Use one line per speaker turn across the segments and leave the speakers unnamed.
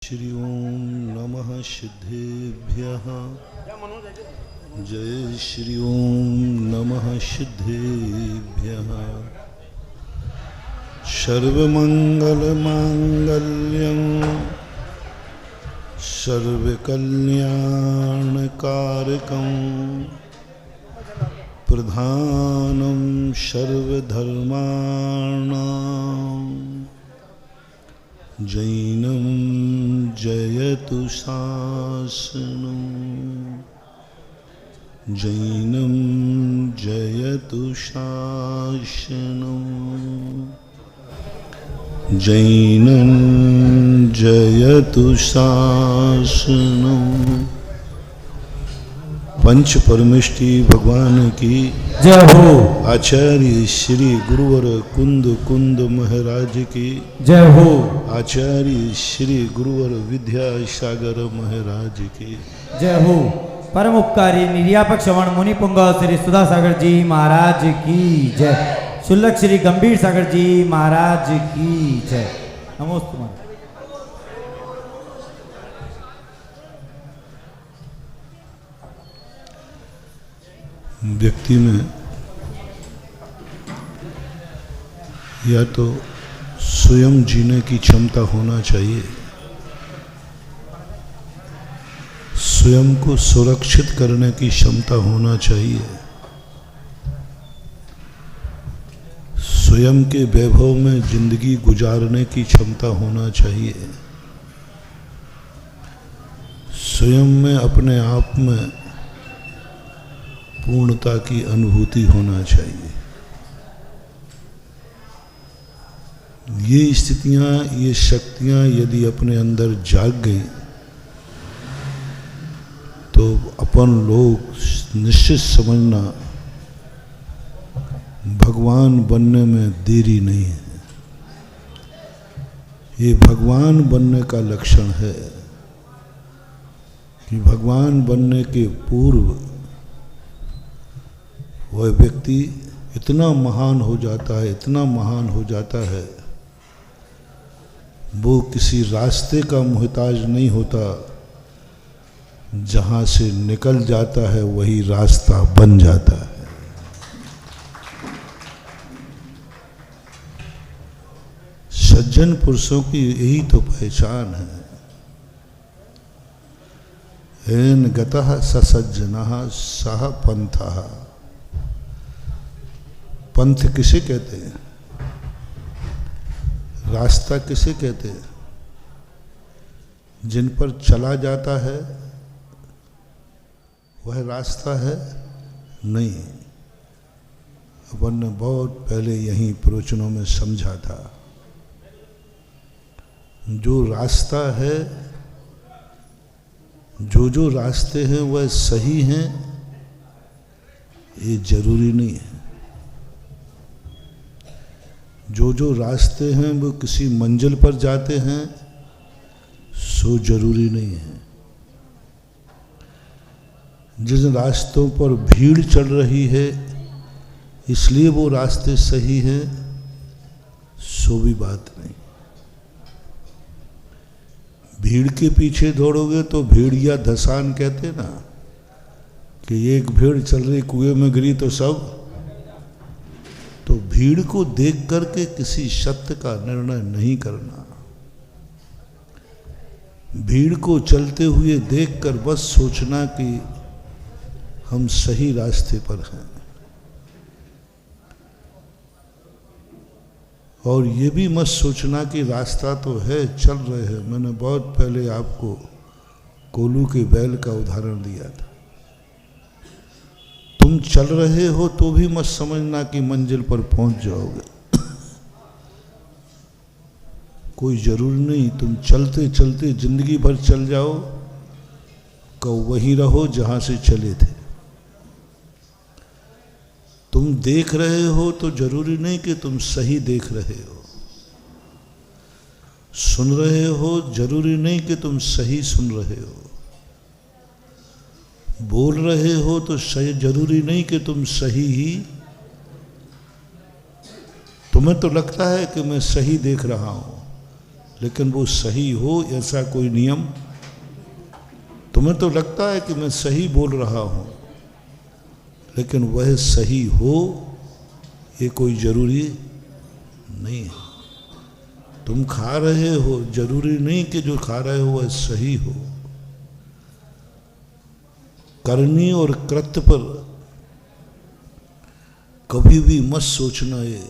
श्री ओम नमः सिद्धेभ्यः। जय श्री ओम नमः सिद्धेभ्यः। सर्वमंगलमांगल्यं सर्वकल्याणकारकं प्रधानं सर्वधर्माणां जैनं जयतु शासनं। जैनं जयतु शासनं। जैनं जयतु शासनं। पंच परमेष्टि भगवान की
जय हो।
आचार्य श्री गुरुवर कुंद कुंद महाराज की
जय हो।
आचार्य श्री गुरुवर विद्यासागर महाराज की
जय हो। परम उपकारी निर्यापक श्रवण मुनि पुंग श्री सुधा सागर जी महाराज की जय। शुल्लक श्री गंभीर सागर जी महाराज की जय। नमोस्तु।
व्यक्ति में या तो स्वयं जीने की क्षमता होना चाहिए, स्वयं को सुरक्षित करने की क्षमता होना चाहिए, स्वयं के वैभव में जिंदगी गुजारने की क्षमता होना चाहिए, स्वयं में अपने आप में पूर्णता की अनुभूति होना चाहिए। ये स्थितियां, ये शक्तियां यदि अपने अंदर जाग गई तो अपन लोग निश्चित समझना भगवान बनने में देरी नहीं है। ये भगवान बनने का लक्षण है कि भगवान बनने के पूर्व वह व्यक्ति इतना महान हो जाता है, इतना महान हो जाता है, वो किसी रास्ते का मोहताज नहीं होता, जहाँ से निकल जाता है वही रास्ता बन जाता है। सज्जन पुरुषों की यही तो पहचान है। येन गतः स सज्जनः सः पंथः। पंथ किसे कहते हैं? रास्ता किसे कहते हैं? जिन पर चला जाता है वह रास्ता है? नहीं। अपन ने बहुत पहले यहीं प्रवचनों में समझा था, जो रास्ता है, जो रास्ते हैं वह सही हैं, ये जरूरी नहीं है। जो रास्ते हैं वो किसी मंजिल पर जाते हैं, सो जरूरी नहीं है। जिन रास्तों पर भीड़ चल रही है इसलिए वो रास्ते सही हैं, सो भी बात नहीं। भीड़ के पीछे दौड़ोगे तो भेड़िया धसान कहते ना, कि एक भेड़ चल रही कुएं में गिरी तो सब। तो भीड़ को देख करके किसी सत्य का निर्णय नहीं करना। भीड़ को चलते हुए देखकर बस सोचना कि हम सही रास्ते पर हैं। और ये भी मत सोचना कि रास्ता तो है, चल रहे हैं। मैंने बहुत पहले आपको कोलू के बैल का उदाहरण दिया था। तुम चल रहे हो तो भी मत समझना कि मंजिल पर पहुंच जाओगे। कोई जरूरी नहीं, तुम चलते चलते जिंदगी भर चल जाओ, कब वहीं रहो जहां से चले थे। तुम देख रहे हो तो जरूरी नहीं कि तुम सही देख रहे हो। सुन रहे हो जरूरी नहीं कि तुम सही सुन रहे हो। बोल रहे हो तो सही जरूरी नहीं कि तुम सही ही। तुम्हें तो लगता है कि मैं सही देख रहा हूं, लेकिन वो सही हो ऐसा कोई नियम? तुम्हें तो लगता है कि मैं सही बोल रहा हूँ, लेकिन वह सही हो ये कोई जरूरी नहीं है। तुम खा रहे हो, जरूरी नहीं कि जो खा रहे हो वह सही हो। करनी और कृत्य पर कभी भी मत सोचना ये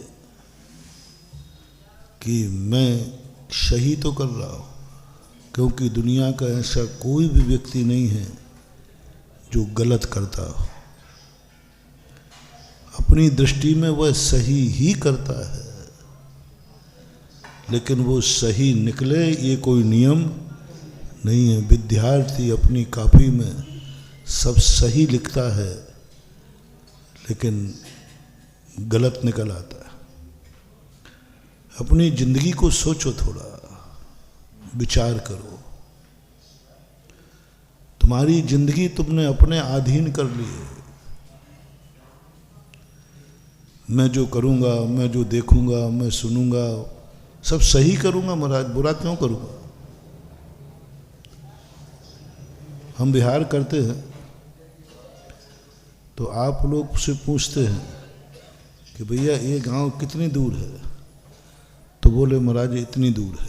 कि मैं सही तो कर रहा हूँ, क्योंकि दुनिया का ऐसा कोई भी व्यक्ति नहीं है जो गलत करता हो। अपनी दृष्टि में वह सही ही करता है, लेकिन वो सही निकले ये कोई नियम नहीं है। विद्यार्थी अपनी कॉपी में सब सही लिखता है, लेकिन गलत निकल आता है। अपनी जिंदगी को सोचो, थोड़ा विचार करो। तुम्हारी जिंदगी तुमने अपने अधीन कर ली है। मैं जो करूंगा, मैं जो देखूंगा, मैं सुनूंगा, सब सही करूंगा महाराज, बुरा क्यों करूंगा? हम विहार करते हैं तो आप लोग से पूछते हैं कि भैया ये गांव कितनी दूर है, तो बोले महाराज इतनी दूर है।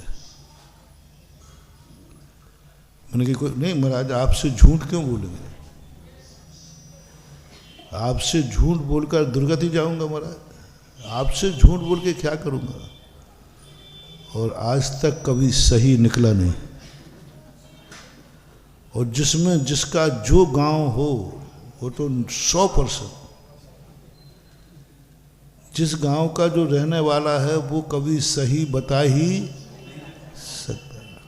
मैंने कहा कोई नहीं महाराज, आपसे झूठ क्यों बोलेंगे? आपसे झूठ बोलकर दुर्गति जाऊंगा महाराज? आपसे झूठ बोल के क्या करूंगा? और आज तक कभी सही निकला नहीं। और जिसमें जिसका जो गांव हो वो तो 100%, जिस गांव का जो रहने वाला है वो कभी सही बता ही सकता है।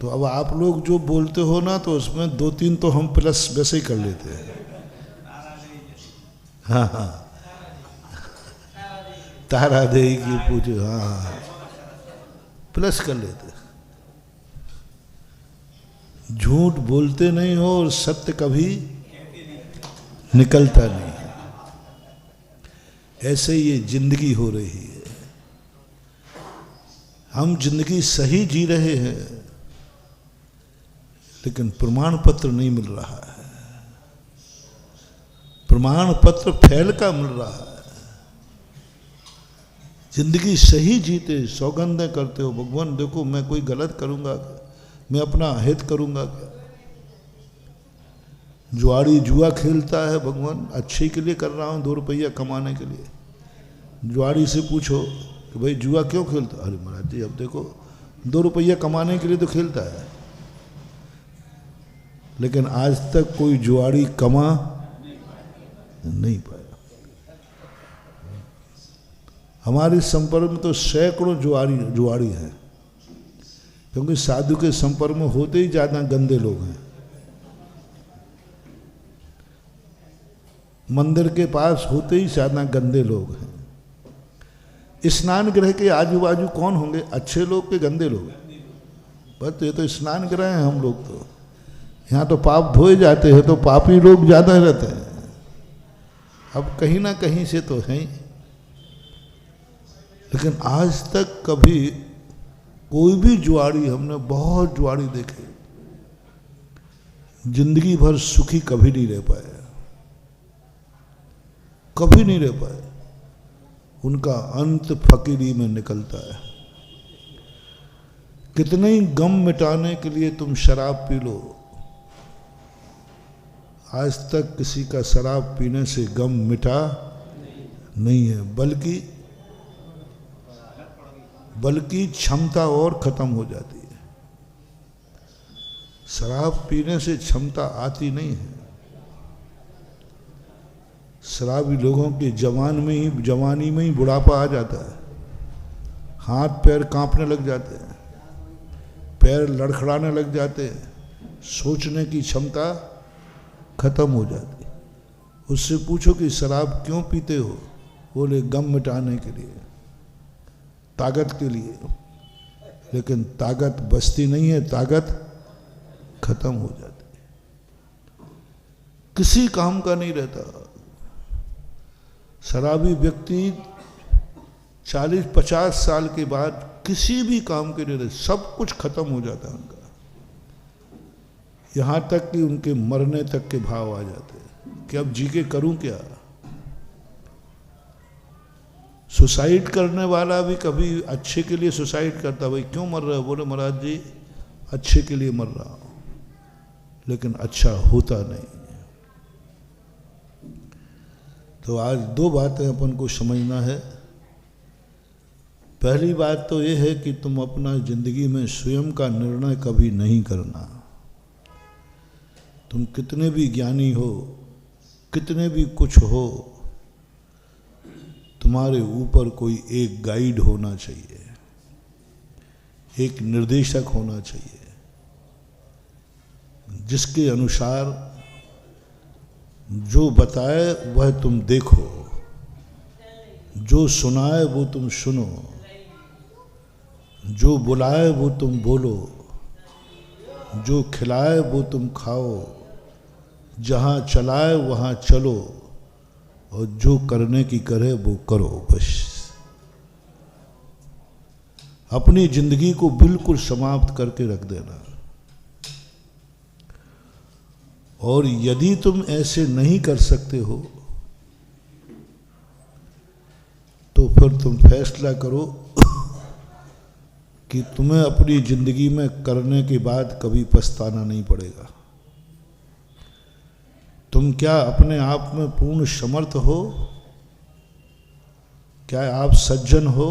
तो अब आप लोग जो बोलते हो ना, तो उसमें 2-3 तो हम प्लस वैसे ही कर लेते हैं। हाँ हाँ, तारा देही की पूछो, हाँ प्लस कर लेते। झूठ बोलते नहीं हो और सत्य कभी निकलता नहीं। ऐसे ये जिंदगी हो रही है। हम जिंदगी सही जी रहे हैं, लेकिन प्रमाण पत्र नहीं मिल रहा है। प्रमाण पत्र फैल का मिल रहा है। जिंदगी सही जीते, सौगंधें करते हो, भगवान देखो मैं कोई गलत करूंगा, मैं अपना हित करूंगा क्या? जुआड़ी जुआ खेलता है, भगवान अच्छे के लिए कर रहा हूँ, 2 रुपया कमाने के लिए। जुआड़ी से पूछो कि भाई जुआ क्यों खेलता? अरे महाराज जी अब देखो 2 रुपया कमाने के लिए तो खेलता है। लेकिन आज तक कोई जुआड़ी कमा नहीं पाया। हमारे संपर्क में तो सैकड़ों जुआड़ी हैं, क्योंकि साधु के संपर्क में होते ही ज्यादा गंदे लोग हैं। मंदिर के पास होते ही ज्यादा गंदे लोग हैं। स्नान गृह के आजू बाजू कौन होंगे? अच्छे लोग के गंदे लोग? बस ये तो स्नान गृह हैं हम लोग। तो यहाँ तो पाप धोए जाते हैं, तो पापी लोग ज्यादा रहते हैं। अब कहीं ना कहीं से तो हैं, लेकिन आज तक कभी कोई भी जुआड़ी, हमने बहुत जुआड़ी देखे, जिंदगी भर सुखी कभी नहीं रह पाए, कभी नहीं रह पाए। उनका अंत फकीरी में निकलता है। कितने ही गम मिटाने के लिए तुम शराब पी लो, आज तक किसी का शराब पीने से गम मिटा नहीं है, बल्कि क्षमता और खत्म हो जाती है। शराब पीने से क्षमता आती नहीं है। शराबी लोगों के जवानी में ही बुढ़ापा आ जाता है। हाथ पैर कांपने लग जाते हैं, पैर लड़खड़ाने लग जाते हैं, सोचने की क्षमता खत्म हो जाती है। उससे पूछो कि शराब क्यों पीते हो? बोले गम मिटाने के लिए, ताकत के लिए। लेकिन ताकत बचती नहीं है, ताकत खत्म हो जाती है, किसी काम का नहीं रहता। शराबी व्यक्ति 40-50 साल के बाद किसी भी काम के लिए सब कुछ खत्म हो जाता है उनका, यहाँ तक कि उनके मरने तक के भाव आ जाते हैं कि अब जी के करूं क्या। सुसाइड करने वाला भी कभी अच्छे के लिए सुसाइड करता, भाई क्यों मर रहा है, बोले महाराज जी अच्छे के लिए मर रहा हूं, लेकिन अच्छा होता नहीं। तो आज दो बातें अपन को समझना है। पहली बात तो ये है कि तुम अपना जिंदगी में स्वयं का निर्णय कभी नहीं करना। तुम कितने भी ज्ञानी हो, कितने भी कुछ हो, तुम्हारे ऊपर कोई एक गाइड होना चाहिए, एक निर्देशक होना चाहिए, जिसके अनुसार जो बताए वह तुम देखो, जो सुनाए वो तुम सुनो, जो बुलाए वो तुम बोलो, जो खिलाए वो तुम खाओ, जहाँ चलाए वहाँ चलो, और जो करने की करे वो करो। बस अपनी जिंदगी को बिल्कुल समाप्त करके रख देना। और यदि तुम ऐसे नहीं कर सकते हो तो फिर तुम फैसला करो कि तुम्हें अपनी जिंदगी में करने के बाद कभी पछताना नहीं पड़ेगा। तुम क्या अपने आप में पूर्ण समर्थ हो? क्या आप सज्जन हो?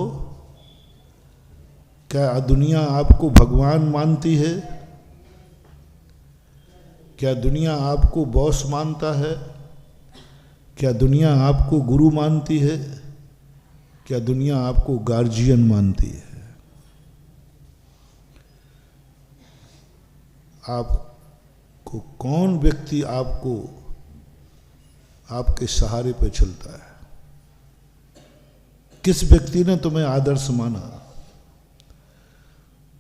क्या दुनिया आपको भगवान मानती है? क्या दुनिया आपको बॉस मानता है? क्या दुनिया आपको गुरु मानती है? क्या दुनिया आपको गार्जियन मानती है? आपको कौन व्यक्ति आपको आपके सहारे पर चलता है? किस व्यक्ति ने तुम्हें आदर्श माना?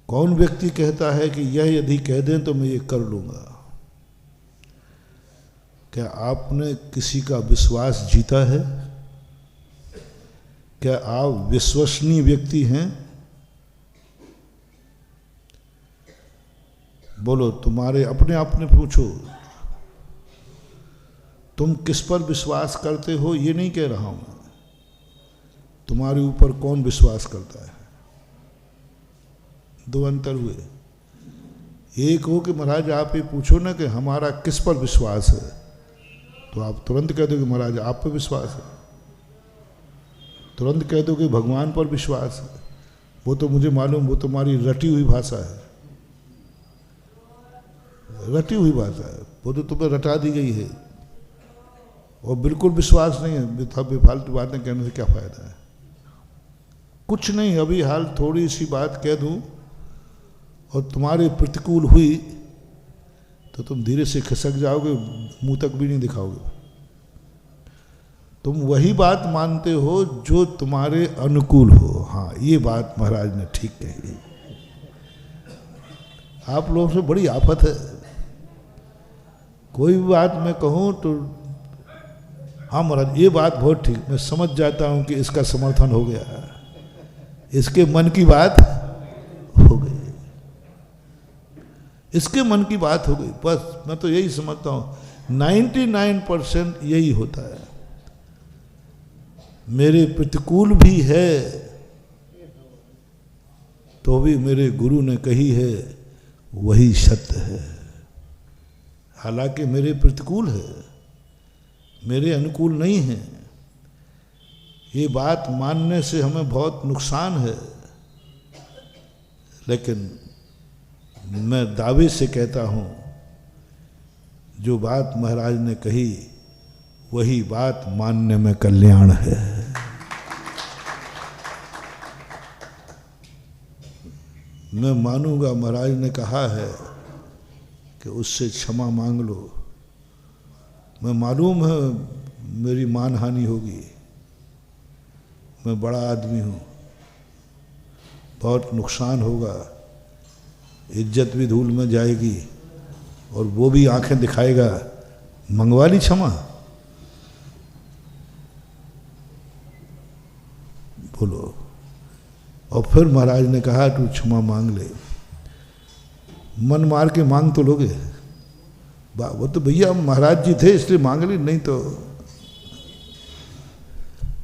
कौन व्यक्ति कहता है कि यह यदि कह दें तो मैं ये कर लूंगा? क्या आपने किसी का विश्वास जीता है? क्या आप विश्वसनीय व्यक्ति हैं? बोलो, तुम्हारे अपने आप ने पूछो, तुम किस पर विश्वास करते हो? ये नहीं कह रहा हूं, तुम्हारे ऊपर कौन विश्वास करता है। दो अंतर हुए। एक हो कि महाराज आप ये पूछो ना कि हमारा किस पर विश्वास है, तो आप तुरंत कह दो कि महाराज आप पर विश्वास है। तुरंत कह दो कि भगवान पर विश्वास है। वो तो मुझे मालूम, वो तुम्हारी रटी हुई भाषा है, रटी हुई भाषा है, वो तो तुम्हें रटा दी गई है। और बिल्कुल विश्वास नहीं है, बेफालतू बातें कहने से क्या फायदा है? कुछ नहीं, अभी हाल थोड़ी सी बात कह दूं और तुम्हारे प्रतिकूल हुई तो तुम धीरे से खिसक जाओगे, मुंह तक भी नहीं दिखाओगे। तुम वही बात मानते हो जो तुम्हारे अनुकूल हो। हाँ, ये बात महाराज ने ठीक कही। आप लोगों से बड़ी आफत है। कोई भी बात मैं कहूं तो हाँ महाराज ये बात बहुत ठीक, मैं समझ जाता हूं कि इसका समर्थन हो गया, इसके मन की बात हो गई, इसके मन की बात हो गई। बस मैं तो यही समझता हूं 99% यही होता है। मेरे प्रतिकूल भी है तो भी मेरे गुरु ने कही है वही सत्य है। हालांकि मेरे प्रतिकूल है, मेरे अनुकूल नहीं है। ये बात मानने से हमें बहुत नुकसान है, लेकिन मैं दावे से कहता हूं जो बात महाराज ने कही वही बात मानने में कल्याण है। मैं मानूंगा महाराज ने कहा है कि उससे क्षमा मांग लो। मैं मालूम है मेरी मानहानि होगी, मैं बड़ा आदमी हूँ, बहुत नुकसान होगा, इज्जत भी धूल में जाएगी और वो भी आंखें दिखाएगा। मंगवा ली क्षमा? बोलो। और फिर महाराज ने कहा तू क्षमा मांग ले। मन मार के मांग तो लोगे? वो तो भैया महाराज जी थे इसलिए मांग ली, नहीं तो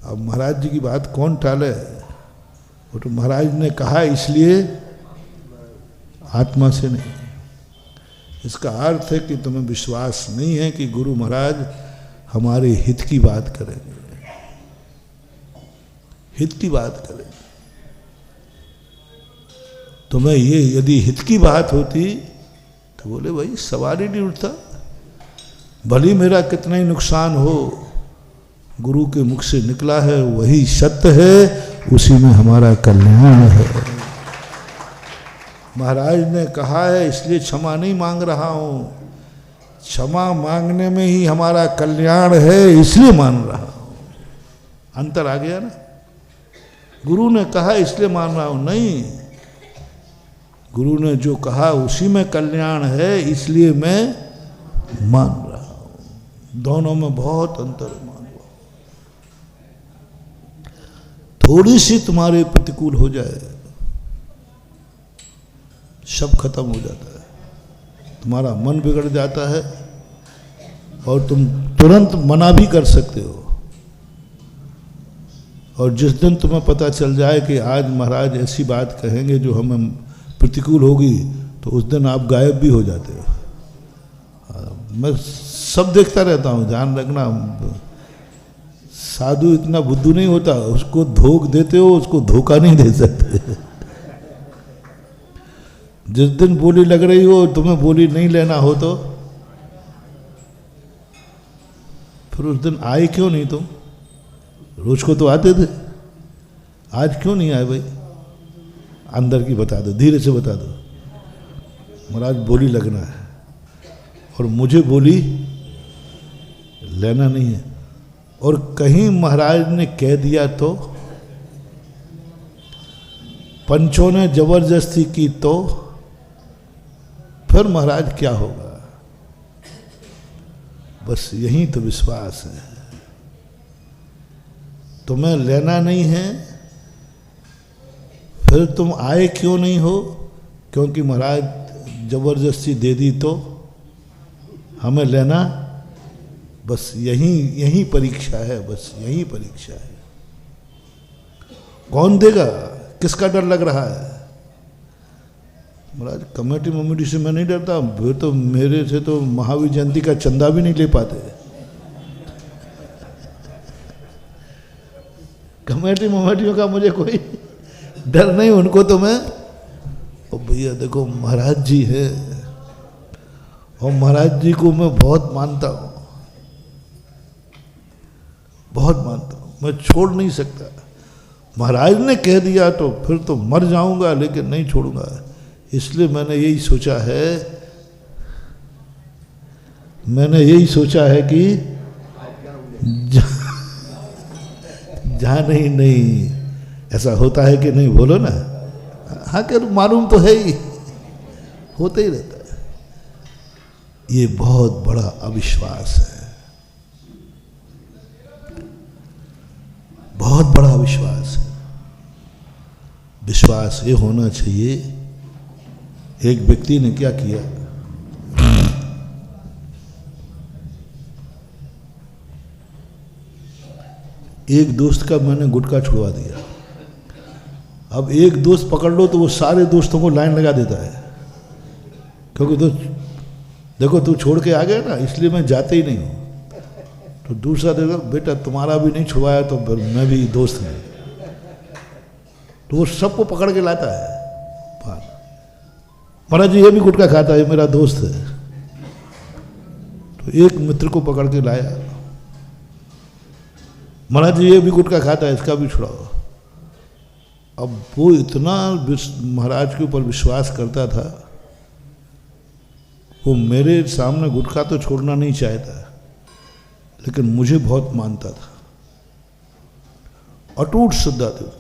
अब महाराज जी की बात कौन टाले। वो तो महाराज ने कहा इसलिए, आत्मा से नहीं। इसका अर्थ है कि तुम्हें विश्वास नहीं है कि गुरु महाराज हमारे हित की बात करेंगे, हित की बात करेंगे। तुम्हें ये यदि हित की बात होती तो बोले भाई सवाल ही नहीं उठता, भली मेरा कितना ही नुकसान हो, गुरु के मुख से निकला है वही सत्य है, उसी में हमारा कल्याण है। महाराज ने कहा है इसलिए क्षमा नहीं मांग रहा हूं, क्षमा मांगने में ही हमारा कल्याण है इसलिए मान रहा हूं। अंतर आ गया ना। गुरु ने कहा इसलिए मान रहा हूं, नहीं, गुरु ने जो कहा उसी में कल्याण है इसलिए मैं मान रहा हूं। दोनों में बहुत अंतर है। मान लो थोड़ी सी तुम्हारे प्रतिकूल हो जाए सब खत्म हो जाता है, तुम्हारा मन बिगड़ जाता है और तुम तुरंत मना भी कर सकते हो। और जिस दिन तुम्हें पता चल जाए कि आज महाराज ऐसी बात कहेंगे जो हमें प्रतिकूल होगी, तो उस दिन आप गायब भी हो जाते हो। मैं सब देखता रहता हूँ, ध्यान रखना, साधु इतना बुद्धू नहीं होता, उसको धोख देते हो उसको धोखा नहीं दे सकते। जिस दिन बोली लग रही हो तुम्हें बोली नहीं लेना हो तो फिर उस दिन आए क्यों नहीं तुम? रोज को तो आते थे, आज क्यों नहीं आए भाई? अंदर की बता दो, धीरे से बता दो, महाराज बोली लगना है और मुझे बोली लेना नहीं है। और कहीं महाराज ने कह दिया तो, पंचों ने जबरदस्ती की तो फिर महाराज क्या होगा? बस यही तो विश्वास है। तुम्हें लेना नहीं है, फिर तुम आए क्यों नहीं हो? क्योंकि महाराज जबरदस्ती दे दी तो हमें लेना, बस यही परीक्षा है, बस यही परीक्षा है। कौन देगा? किसका डर लग रहा है? महाराज कमेटी से मैं नहीं डरता, फिर तो मेरे से तो महावीर जयंती का चंदा भी नहीं ले पाते। कमेटियों का मुझे कोई डर नहीं, उनको तो मैं, ओ भैया देखो महाराज जी है और महाराज जी को मैं बहुत मानता हूँ, बहुत मानता हूँ, मैं छोड़ नहीं सकता। महाराज ने कह दिया तो फिर तो मर जाऊंगा लेकिन नहीं छोड़ूंगा। इसलिए मैंने यही सोचा है कि जहाँ नहीं ऐसा होता है कि नहीं, बोलो ना। हाँ कर मालूम तो है ही, होते ही रहता है। ये बहुत बड़ा अविश्वास है, बहुत बड़ा अविश्वास है। विश्वास ये होना चाहिए। एक व्यक्ति ने क्या किया, एक दोस्त का मैंने गुटखा छुड़वा दिया। अब एक दोस्त पकड़ लो तो वो सारे दोस्तों को लाइन लगा देता है, क्योंकि तो देखो तू छोड़ के आ गया ना इसलिए मैं जाते ही नहीं हूँ। तो दूसरा देखो बेटा तुम्हारा भी नहीं छुड़वाया तो फिर मैं भी दोस्त नहीं, तो वो सबको पकड़ के लाता है। महाराज जी ये भी गुटखा खाता है, मेरा दोस्त है। तो एक मित्र को पकड़ के लाया, महाराज जी ये भी गुटखा खाता है, इसका भी छुड़ाओ। अब वो इतना महाराज के ऊपर विश्वास करता था, वो मेरे सामने गुटखा तो छोड़ना नहीं चाहता, लेकिन मुझे बहुत मानता था, अटूट श्रद्धा थी।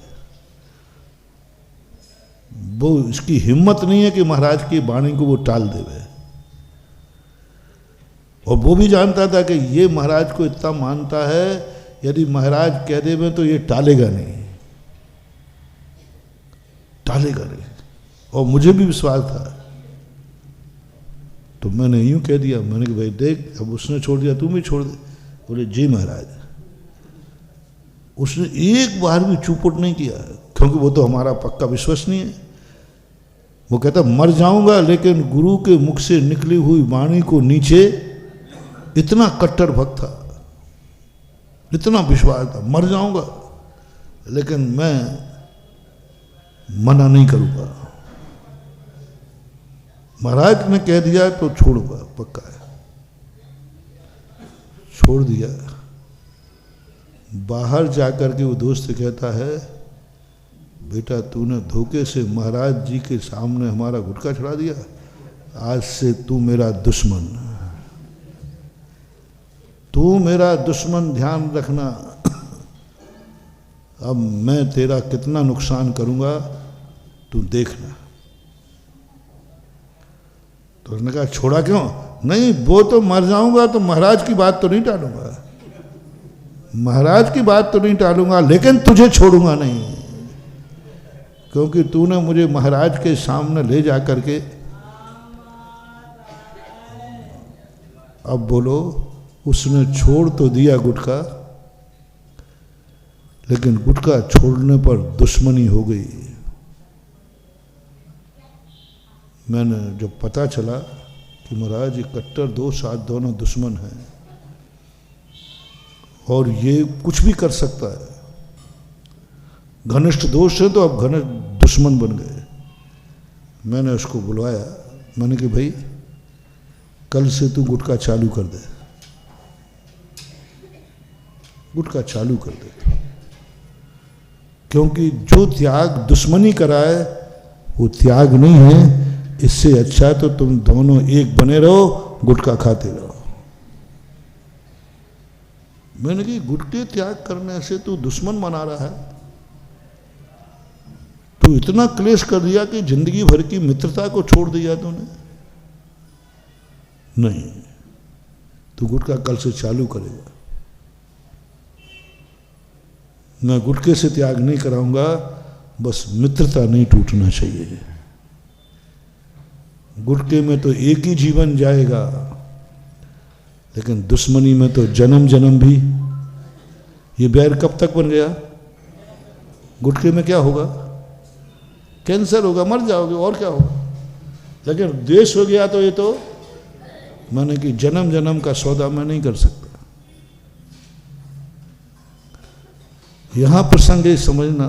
वो इसकी हिम्मत नहीं है कि महाराज की वाणी को वो टाल देवे। और वो भी जानता था कि ये महाराज को इतना मानता है, यदि महाराज कह देवे तो ये टालेगा नहीं। टालेगा नहीं, और मुझे भी विश्वास था। तो मैंने यूं कह दिया, मैंने कि भाई देख, अब उसने छोड़ दिया तू भी छोड़ दे। बोले जी महाराज। उसने एक बार भी चुपट नहीं किया, क्योंकि वो तो हमारा पक्का विश्वसनीय है। वो कहता मर जाऊंगा लेकिन गुरु के मुख से निकली हुई वाणी को नीचे, इतना कट्टर भक्त था, इतना विश्वास था, मर जाऊंगा लेकिन मैं मना नहीं करूंगा। महाराज ने कह दिया तो छोड़ूंगा, पक्का है। छोड़ दिया। बाहर जाकर के वो दोस्त कहता है, बेटा तूने धोखे से महाराज जी के सामने हमारा गुटखा चढ़ा दिया, आज से तू मेरा दुश्मन, तू मेरा दुश्मन, ध्यान रखना। अब मैं तेरा कितना नुकसान करूंगा तू देखना। तो उसने कहा छोड़ा क्यों? नहीं, वो तो मर जाऊंगा तो महाराज की बात तो नहीं टालूंगा, महाराज की बात तो नहीं टालूंगा, लेकिन तुझे छोड़ूंगा नहीं, क्योंकि तूने मुझे महाराज के सामने ले जा करके, अब बोलो, उसने छोड़ तो दिया गुटखा, लेकिन गुटखा छोड़ने पर दुश्मनी हो गई। मैंने जब पता चला कि महाराज ये कट्टर दो साथ दोनों दुश्मन हैं और ये कुछ भी कर सकता है, घनिष्ठ दोस्त है तो अब घनिष्ठ दुश्मन बन गए। मैंने उसको बुलवाया, मैंने कि भाई कल से तू गुटखा चालू कर दे, गुटखा चालू कर दे, क्योंकि जो त्याग दुश्मनी कराए वो त्याग नहीं है। इससे अच्छा तो तुम दोनों एक बने रहो, गुटखा खाते रहो। मैंने कहा गुटखे त्याग करने से तू दुश्मन बना रहा है, तू इतना क्लेश कर दिया कि जिंदगी भर की मित्रता को छोड़ दिया तूने। नहीं, तू गुटखा कल से चालू करेगा। मैं गुटखे से त्याग नहीं कराऊंगा, बस मित्रता नहीं टूटना चाहिए। गुटखे में तो एक ही जीवन जाएगा, लेकिन दुश्मनी में तो जन्म जन्म भी। ये बैर कब तक बन गया? गुटखे में क्या होगा? कैंसर होगा, मर जाओगे, और क्या होगा। लेकिन द्वेष हो गया तो ये तो माने कि जन्म जन्म का सौदा मैं नहीं कर सकता। यहां प्रसंग ये समझना,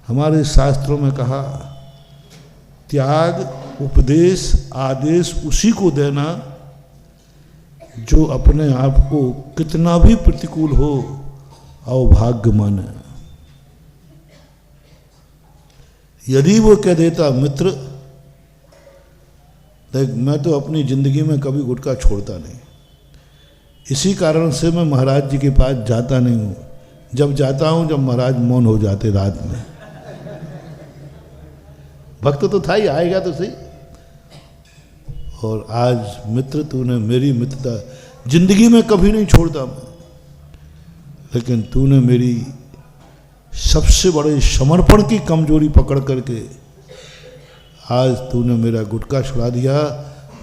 हमारे शास्त्रों में कहा त्याग, उपदेश, आदेश उसी को देना जो अपने आप को कितना भी प्रतिकूल हो अभाग्य माने। यदि वो कह देता मित्र देख मैं तो अपनी जिंदगी में कभी गुटखा छोड़ता नहीं, इसी कारण से मैं महाराज जी के पास जाता नहीं हूं, जब जाता हूं जब महाराज मौन हो जाते रात में। भक्त तो था ही, आएगा तो सही। और आज मित्र तूने मेरी मित्रता जिंदगी में कभी नहीं छोड़ता मैं, लेकिन तूने मेरी सबसे बड़े समर्पण की कमजोरी पकड़ करके आज तूने मेरा गुटखा छुड़ा दिया।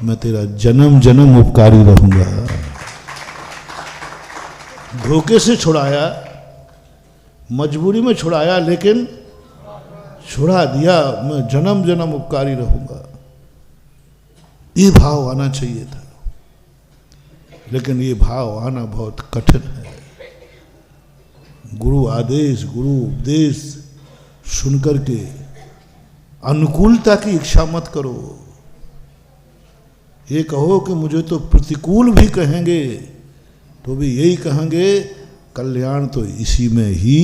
मैं तेरा जन्म जन्म उपकारी रहूंगा। धोखे से छुड़ाया, मजबूरी में छुड़ाया, लेकिन छुड़ा दिया, मैं जन्म जन्म उपकारी रहूंगा। ये भाव आना चाहिए था, लेकिन ये भाव आना बहुत कठिन है। गुरु आदेश, गुरु उपदेश सुनकर के अनुकूलता की इच्छा मत करो। ये कहो कि मुझे तो प्रतिकूल भी कहेंगे तो भी यही कहेंगे कल्याण तो इसी में ही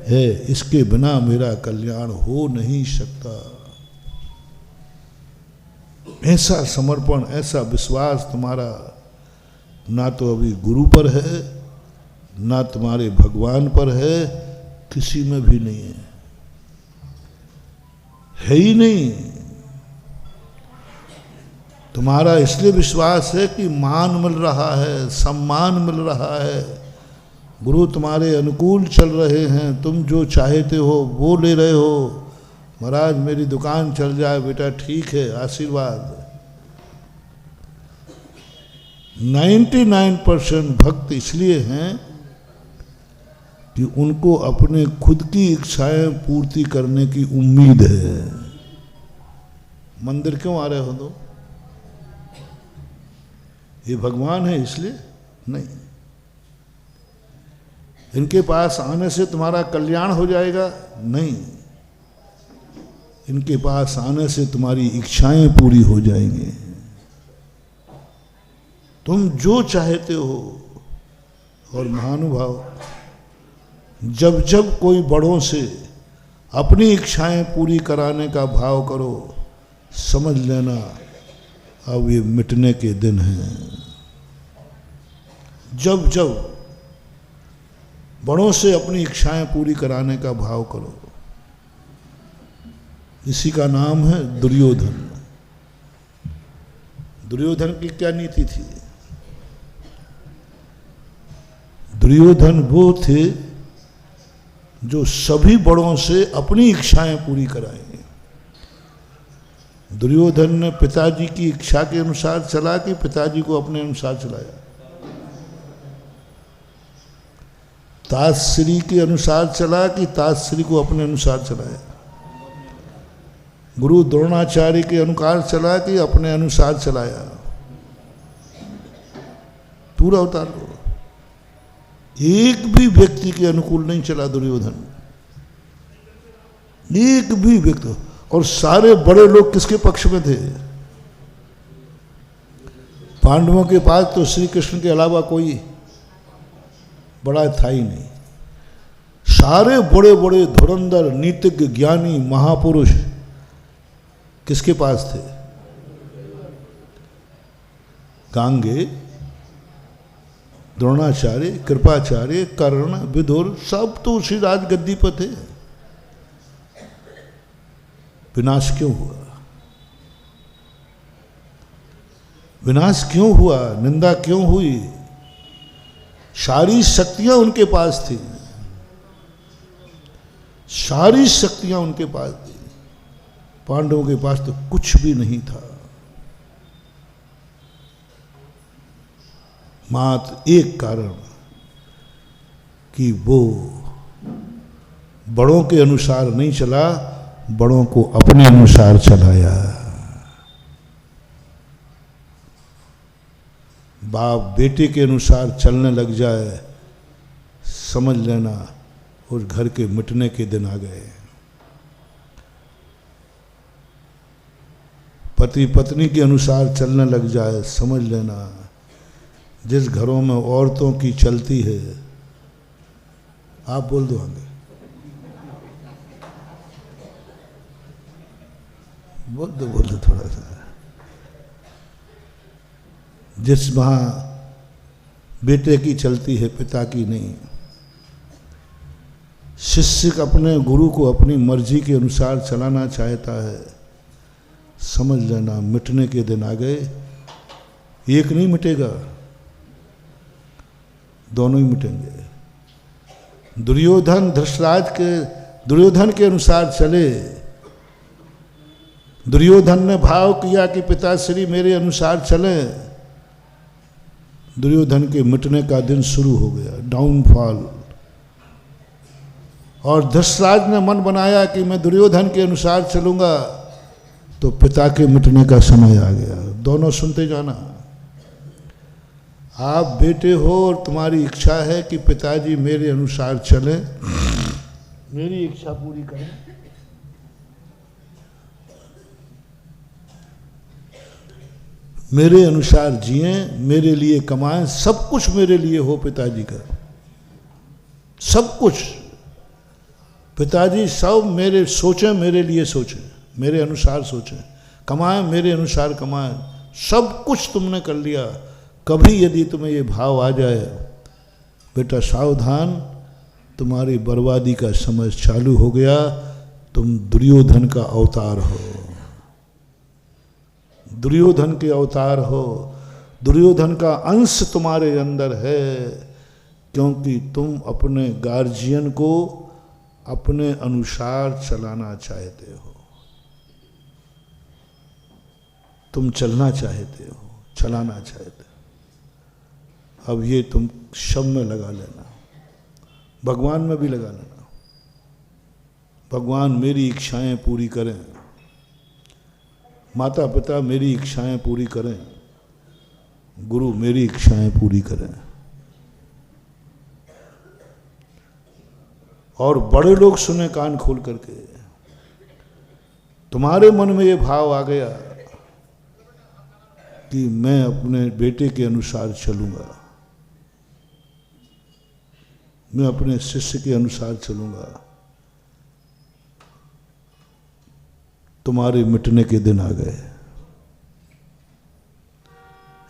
है, इसके बिना मेरा कल्याण हो नहीं सकता। ऐसा समर्पण, ऐसा विश्वास तुम्हारा ना तो अभी गुरु पर है, ना तुम्हारे भगवान पर है, किसी में भी नहीं है ही नहीं। तुम्हारा इसलिए विश्वास है कि मान मिल रहा है, सम्मान मिल रहा है, गुरु तुम्हारे अनुकूल चल रहे हैं, तुम जो चाहते हो वो ले रहे हो, महाराज मेरी दुकान चल जाए बेटा, ठीक है, आशीर्वाद। 99% भक्त इसलिए हैं कि उनको अपने खुद की इच्छाएं पूर्ति करने की उम्मीद है। मंदिर क्यों आ रहे हो तो? ये भगवान है इसलिए नहीं। इनके पास आने से तुम्हारा कल्याण हो जाएगा? नहीं। इनके पास आने से तुम्हारी इच्छाएं पूरी हो जाएंगी। तुम जो चाहते हो। और महानुभाव, जब जब कोई बड़ों से अपनी इच्छाएं पूरी कराने का भाव करो, समझ लेना अब ये मिटने के दिन हैं। जब जब बड़ों से अपनी इच्छाएं पूरी कराने का भाव करो, इसी का नाम है दुर्योधन। दुर्योधन की क्या नीति थी? दुर्योधन वो थे जो सभी बड़ों से अपनी इच्छाएं पूरी कराएंगे। दुर्योधन ने पिताजी की इच्छा के अनुसार चला कि पिताजी को अपने अनुसार चलाया? तातश्री के अनुसार चला कि तातश्री को अपने अनुसार चलाया? गुरु द्रोणाचार्य के अनुसार चला कि अपने अनुसार चलाया? पूरा उतार लो। एक भी व्यक्ति के अनुकूल नहीं चला दुर्योधन, एक भी व्यक्ति। और सारे बड़े लोग किसके पक्ष में थे? पांडवों के पास तो श्री कृष्ण के अलावा कोई बड़ा था ही नहीं। सारे बड़े बड़े धुरंधर, नीतिज्ञ, ज्ञानी, महापुरुष किसके पास थे? गांगे, द्रोणाचार्य, कृपाचार्य, कर्ण, विदुर, सब तो उसी राजगद्दी पर थे। विनाश क्यों हुआ? विनाश क्यों हुआ? निंदा क्यों हुई? सारी शक्तियां उनके पास थी, सारी शक्तियां उनके पास थी। पांडवों के पास तो कुछ भी नहीं था। मात्र एक कारण कि वो बड़ों के अनुसार नहीं चला, बड़ों को अपने अनुसार चलाया। बाप बेटे के अनुसार चलने लग जाए, समझ लेना उस घर के मिटने के दिन आ गए। पति पत्नी के अनुसार चलने लग जाए, समझ लेना जिस घरों में औरतों की चलती है, आप बोल दो आगे, बोल दो थोड़ा सा। जिस वहाँ बेटे की चलती है, पिता की नहीं। शिष्य अपने गुरु को अपनी मर्जी के अनुसार चलाना चाहता है, समझ लेना मिटने के दिन आ गए। एक नहीं मिटेगा, दोनों ही मिटेंगे। दुर्योधन दुर्योधन के अनुसार चले। दुर्योधन ने भाव किया कि पिताश्री मेरे अनुसार चले। दुर्योधन के मिटने का दिन शुरू हो गया, डाउनफॉल। और धृतराज ने मन बनाया कि मैं दुर्योधन के अनुसार चलूंगा, तो पिता के मिटने का समय आ गया। दोनों सुनते जाना। आप बेटे हो और तुम्हारी इच्छा है कि पिताजी मेरे अनुसार चले, मेरी इच्छा पूरी करें। मेरे अनुसार जिए, मेरे लिए कमाएं, सब कुछ मेरे लिए हो पिताजी का, सब कुछ। पिताजी सब मेरे सोचें, मेरे लिए सोचें, मेरे अनुसार सोचें, कमाएं मेरे अनुसार कमाएं, सब कुछ तुमने कर लिया। कभी यदि तुम्हें ये भाव आ जाए, बेटा सावधान, तुम्हारी बर्बादी का समय चालू हो गया, तुम दुर्योधन का अवतार हो, दुर्योधन के अवतार हो। दुर्योधन का अंश तुम्हारे अंदर है, क्योंकि तुम अपने गार्जियन को अपने अनुसार चलाना चाहते हो, तुम चलना चाहते हो, चलाना चाहते हो। अब ये तुम शब में लगा लेना, भगवान में भी लगा लेना। भगवान मेरी इच्छाएं पूरी करें, माता पिता मेरी इच्छाएं पूरी करें, गुरु मेरी इच्छाएं पूरी करें। और बड़े लोग सुने कान खोल करके। तुम्हारे मन में ये भाव आ गया कि मैं अपने बेटे के अनुसार चलूंगा, मैं अपने शिष्य के अनुसार चलूंगा, तुम्हारे मिटने के दिन आ गए।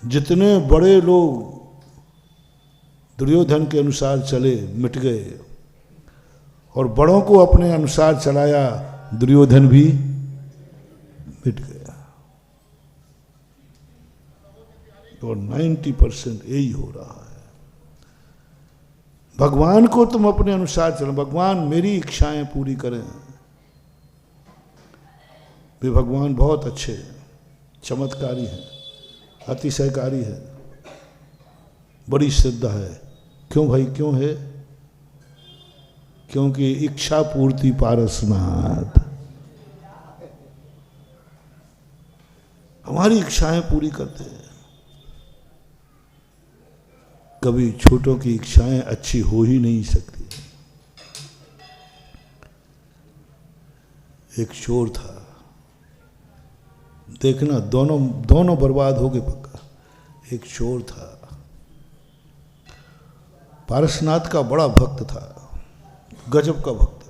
जितने बड़े लोग दुर्योधन के अनुसार चले मिट गए, और बड़ों को अपने अनुसार चलाया, दुर्योधन भी मिट गया। और 90% यही हो रहा है। भगवान को तुम अपने अनुसार चलो, भगवान मेरी इच्छाएं पूरी करें। वे भगवान बहुत अच्छे हैं, चमत्कारी हैं, अतिशयकारी है, बड़ी श्रद्धा है। क्यों भाई, क्यों है? क्योंकि इच्छा पूर्ति पारसनाथ, हमारी इच्छाएं पूरी करते हैं। कभी छोटों की इच्छाएं अच्छी हो ही नहीं सकती। एक चोर था, देखना दोनों बर्बाद हो गए पक्का। एक चोर था, पारसनाथ का बड़ा भक्त था, गजब का भक्त।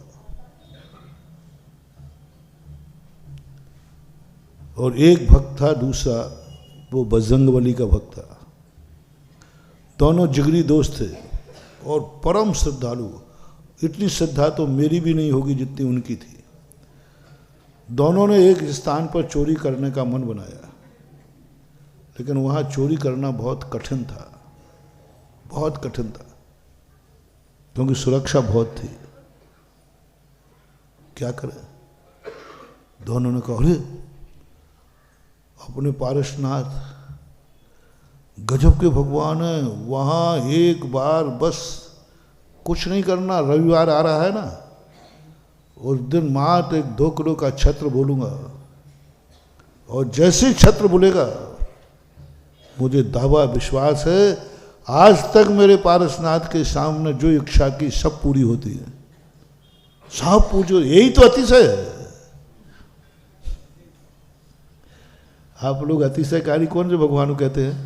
और एक भक्त था दूसरा, वो बजरंगबली का भक्त था। दोनों जिगरी दोस्त थे और परम श्रद्धालु। इतनी श्रद्धा तो मेरी भी नहीं होगी जितनी उनकी थी। दोनों ने एक स्थान पर चोरी करने का मन बनाया, लेकिन वहाँ चोरी करना बहुत कठिन था, बहुत कठिन था, क्योंकि सुरक्षा बहुत थी। क्या करें? दोनों ने कहा, अरे अपने पारसनाथ गजब के भगवान है, वहाँ एक बार बस कुछ नहीं करना, रविवार आ रहा है ना, उस दिन मात्र 1-2 किलो का छत्र बोलूँगा, और जैसे ही छत्र बोलेगा, मुझे दावा विश्वास है आज तक मेरे पारसनाथ के सामने जो इच्छा की सब पूरी होती है। सब पूछो, यही तो अतिशय है। आप लोग अतिशयकारी कौन से भगवान को कहते हैं?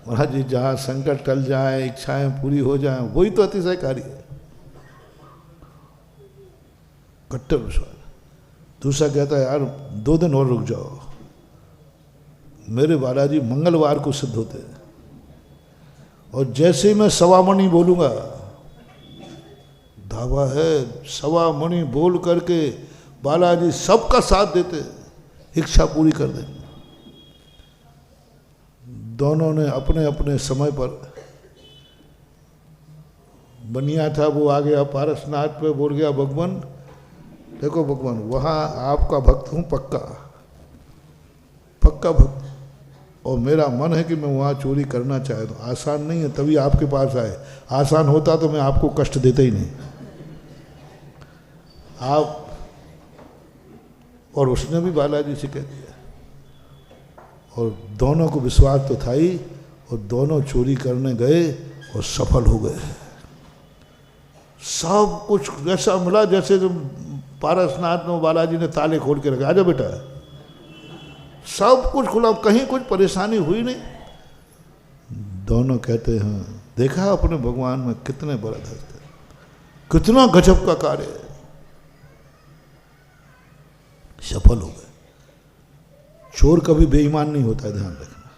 महाराज जी, जहाँ संकट टल जाए, इच्छाएं पूरी हो जाए, वही तो अतिशयकारी है। कट्टर विश्वास। दूसरा कहता है, यार 2 दिन और रुक जाओ, मेरे बालाजी मंगलवार को सिद्ध होते हैं, और जैसे ही मैं सवामणि बोलूँगा, दावा है सवामणि बोल करके बालाजी सबका साथ देते, इच्छा पूरी कर देंगे। दोनों ने अपने अपने समय पर, बनिया था वो आ गया पारसनाथ पे, बोल गया भगवान देखो भगवान, वहाँ आपका भक्त हूँ, पक्का पक्का भक्त, और मेरा मन है कि मैं वहाँ चोरी करना चाहता हूँ। आसान नहीं है, तभी आपके पास आए। आसान होता तो मैं आपको कष्ट देता ही नहीं। आप, और उसने भी बालाजी से कह दिया, और दोनों को विश्वास तो था ही, और दोनों चोरी करने गए और सफल हो गए। सब कुछ ऐसा मिला जैसे तुम पारसनाथ में बालाजी ने ताले खोल के रखे, आजा बेटा, सब कुछ खुला, कहीं कुछ परेशानी हुई नहीं। दोनों कहते हैं, देखा अपने भगवान में कितने बड़ा धरते, कितना गजब का कार्य है। सफल हो गए। चोर कभी बेईमान नहीं होता है, ध्यान रखना।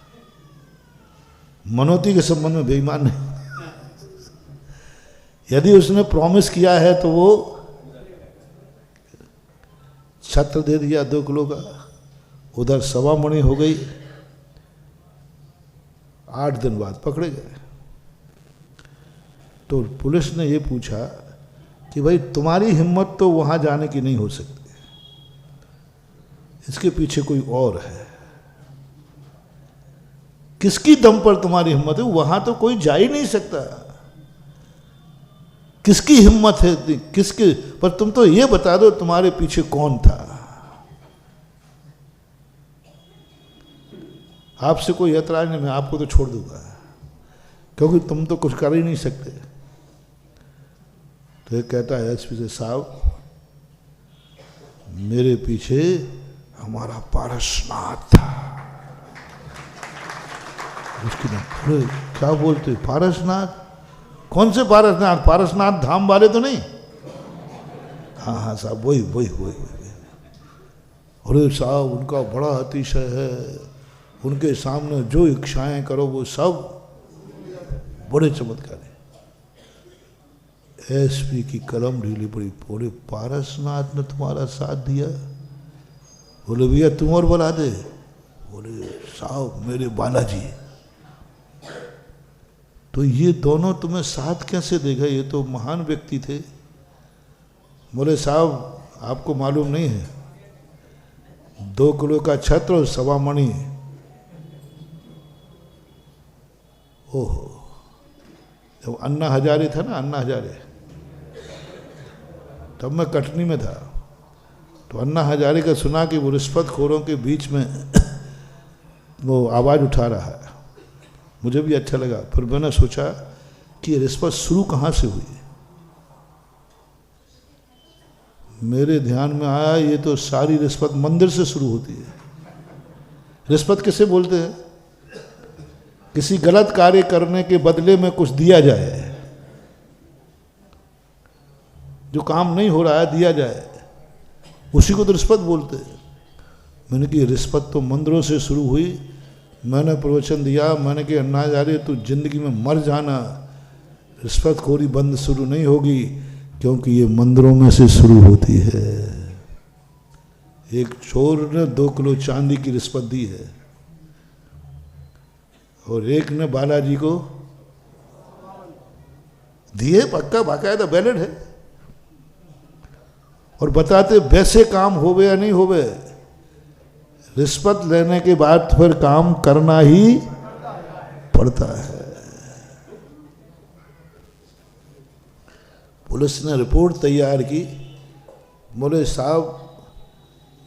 मनोती के संबंध में बेईमान नहीं। यदि उसने प्रॉमिस किया है तो वो छत्र दे दिया 2 किलो का, उधर सवामणि हो गई। 8 दिन बाद पकड़े गए। तो पुलिस ने ये पूछा कि भाई तुम्हारी हिम्मत तो वहां जाने की नहीं हो सकती, इसके पीछे कोई और है। किसकी दम पर तुम्हारी हिम्मत है? वहां तो कोई जा ही नहीं सकता। किसकी हिम्मत है? किसके? पर तुम तो ये बता दो तुम्हारे पीछे कौन था। आपसे कोई ऐतराज नहीं, मैं आपको तो छोड़ दूंगा क्योंकि तुम तो कुछ कर ही नहीं सकते। तो ये कहता है एसपी से, साहब मेरे पीछे हमारा पारसनाथ था। उसकी ना, अरे क्या बोलते, पारसनाथ? कौन से पारसनाथ? पारसनाथ धाम वाले तो नहीं? हाँ हाँ साहब, वही वही वही वही। अरे साहब उनका बड़ा अतिशय है, उनके सामने जो इच्छाएं करो वो सब बड़े चमत्कार है। एसपी की कलम ढीली पड़ी। बोले पारसनाथ ने तुम्हारा साथ दिया? बोले भैया तुम और बुला दे। बोले साहब मेरे बालाजी। तो ये दोनों तुम्हें साथ कैसे देगा? ये तो महान व्यक्ति थे। बोले साहब आपको मालूम नहीं है, 2 किलो का छत्र और 1.25 मणि। ओहो, जब अन्ना हजारे था ना, अन्ना हजारे, तब मैं कटनी में था। तो अन्ना हजारे का सुना कि वो रिश्वतखोरों के बीच में वो आवाज़ उठा रहा है। मुझे भी अच्छा लगा। फिर मैंने सोचा कि ये रिश्वत शुरू कहाँ से हुई। मेरे ध्यान में आया ये तो सारी रिश्वत मंदिर से शुरू होती है। रिश्वत किसे बोलते हैं? किसी गलत कार्य करने के बदले में कुछ दिया जाए, जो काम नहीं हो रहा है दिया जाए, उसी को तो रिश्वत बोलते हैं। मैंने कि रिश्वत तो मंदिरों से शुरू हुई। मैंने प्रवचन दिया, मैंने कि अन्ना हजारे तू जिंदगी में मर जाना, रिश्वतखोरी बंद शुरू नहीं होगी, क्योंकि ये मंदिरों में से शुरू होती है। एक चोर ने 2 किलो चांदी की रिश्वत दी है और एक ने बालाजी को दिए, पक्का बाकायदा वैलिड है। और बताते वैसे काम होवे या नहीं होवे, रिश्वत लेने के बाद फिर काम करना ही पड़ता है। पुलिस ने रिपोर्ट तैयार की। बोले साहब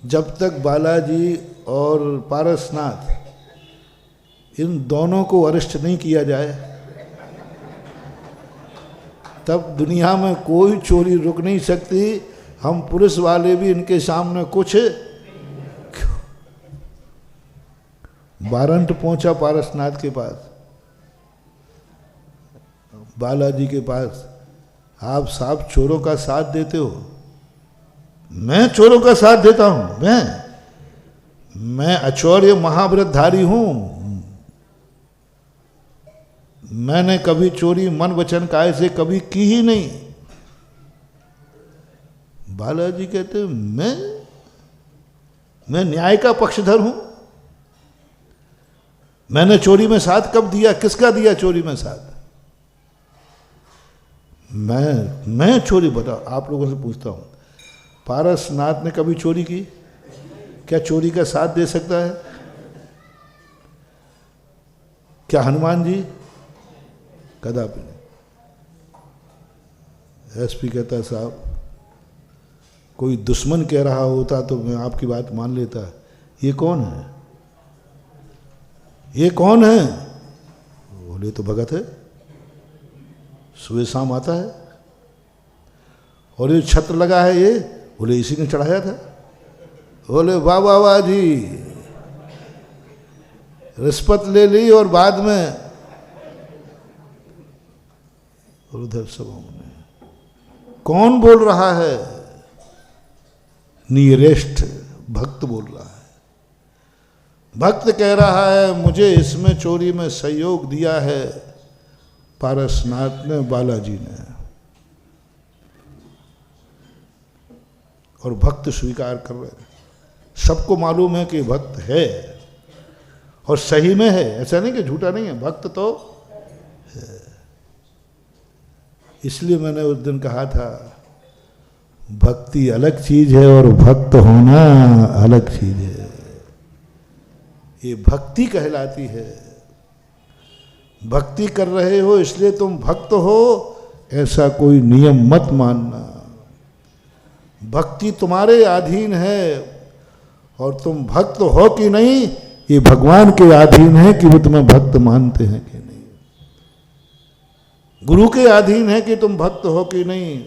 जब तक बालाजी और पारसनाथ इन दोनों को अरेस्ट नहीं किया जाए तब दुनिया में कोई चोरी रुक नहीं सकती। हम पुलिस वाले भी इनके सामने कुछ। वारंट पहुंचा पारसनाथ के पास, बालाजी के पास। आप साहब चोरों का साथ देते हो? मैं चोरों का साथ देता हूं? मैं अचौर्य महाव्रतधारी हूं। मैंने कभी चोरी मन वचन काय से कभी की ही नहीं। बालाजी कहते मैं न्याय का पक्षधर हूं। मैंने चोरी में साथ कब दिया? किसका दिया चोरी में साथ? मैं चोरी, बताओ आप लोगों से पूछता हूं, पारसनाथ ने कभी चोरी की? क्या चोरी का साथ दे सकता है? क्या हनुमान जी? कदापि नहीं। एसपी कहता है साहब कोई दुश्मन कह रहा होता तो मैं आपकी बात मान लेता। ये कौन है? ये कौन है? बोले तो भगत है, सुबह शाम आता है। और ये छत्र लगा है ये, बोले इसी ने चढ़ाया था। बोले वाह वाह वाह जी, रिश्वत ले ली और बाद में। और उधर सभा में कौन बोल रहा है? नियरेस्ट भक्त बोल रहा है। भक्त कह रहा है मुझे इसमें चोरी में सहयोग दिया है पारसनाथ ने, बालाजी ने। और भक्त स्वीकार कर रहे हैं। सबको मालूम है कि भक्त है और सही में है, ऐसा नहीं कि झूठा नहीं है, भक्त तो है। इसलिए मैंने उस दिन कहा था भक्ति अलग चीज है और भक्त होना अलग चीज है। ये भक्ति कहलाती है। भक्ति कर रहे हो इसलिए तुम भक्त हो, ऐसा कोई नियम मत मानना। भक्ति तुम्हारे अधीन है और तुम भक्त हो कि नहीं ये भगवान के अधीन है कि वो तुम्हें भक्त मानते हैं कि नहीं। गुरु के अधीन है कि तुम भक्त हो कि नहीं।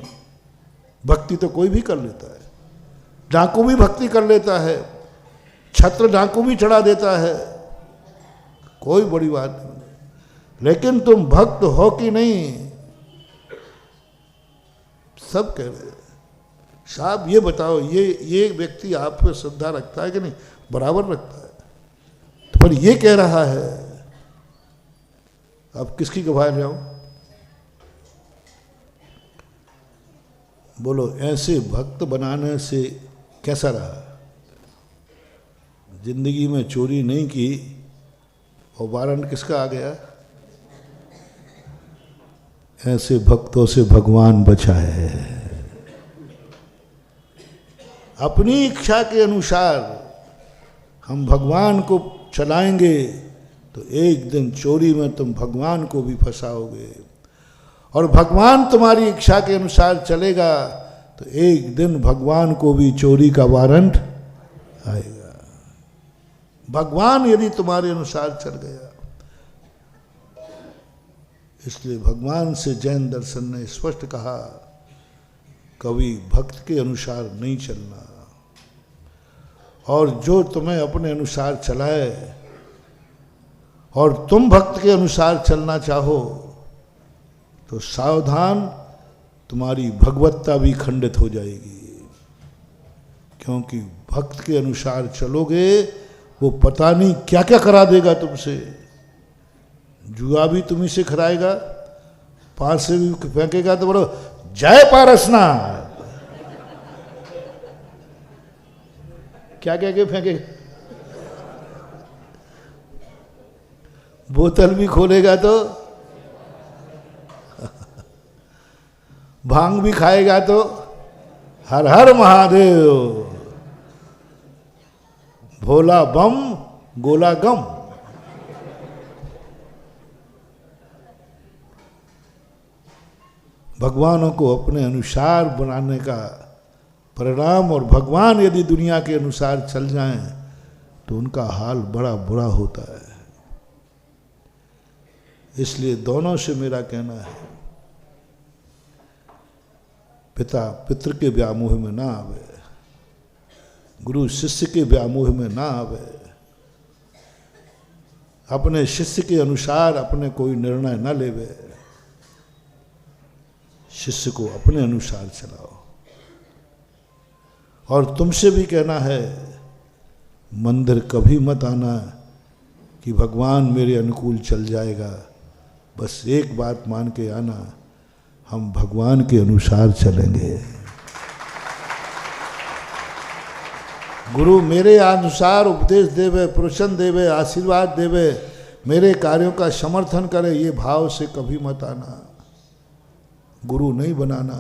भक्ति तो कोई भी कर लेता है, डाकू भी भक्ति कर लेता है, छत्र डाकू भी चढ़ा देता है, कोई बड़ी बात नहीं। लेकिन तुम भक्त हो कि नहीं, सब कह रहे हैं। साहब ये बताओ, ये व्यक्ति आप पे श्रद्धा रखता है कि नहीं? बराबर रखता है। तो पर ये कह रहा है, अब किसकी गवाही जाओ? बोलो, ऐसे भक्त बनाने से कैसा रहा? जिंदगी में चोरी नहीं की और वारंट किसका आ गया? ऐसे भक्तों से भगवान बचाए। अपनी इच्छा के अनुसार हम भगवान को चलाएंगे तो एक दिन चोरी में तुम भगवान को भी फंसाओगे, और भगवान तुम्हारी इच्छा के अनुसार चलेगा तो एक दिन भगवान को भी चोरी का वारंट आएगा। भगवान यदि तुम्हारे अनुसार चल गया, इसलिए भगवान से जैन दर्शन ने स्पष्ट कहा, कभी भक्त के अनुसार नहीं चलना, और जो तुम्हें अपने अनुसार चलाए और तुम भक्त के अनुसार चलना चाहो तो सावधान, तुम्हारी भगवत्ता भी खंडित हो जाएगी। क्योंकि भक्त के अनुसार चलोगे वो पता नहीं क्या क्या करा देगा तुमसे। जुआ भी तुम्ही से खराएगा, पास से भी फेंकेगा तो बोलो जय पारसनाथ, क्या क्या के फेंकेगा। बोतल भी खोलेगा तो, भांग भी खाएगा तो हर हर महादेव, भोला बम गोला गम। भगवानों को अपने अनुसार बनाने का परिणाम, और भगवान यदि दुनिया के अनुसार चल जाएं तो उनका हाल बड़ा बुरा होता है। इसलिए दोनों से मेरा कहना है, पिता पितृ के व्यामोह में ना आवे, गुरु शिष्य के व्यामोह में ना आवे, अपने शिष्य के अनुसार अपने कोई निर्णय न लेवे, शिष्य को अपने अनुसार चलाओ। और तुमसे भी कहना है, मंदिर कभी मत आना कि भगवान मेरे अनुकूल चल जाएगा। बस एक बात मान के आना, हम भगवान के अनुसार चलेंगे। गुरु मेरे अनुसार उपदेश देवे, प्रोत्साहन देवे, आशीर्वाद देवे, मेरे कार्यों का समर्थन करे, ये भाव से कभी मत आना। गुरु नहीं बनाना,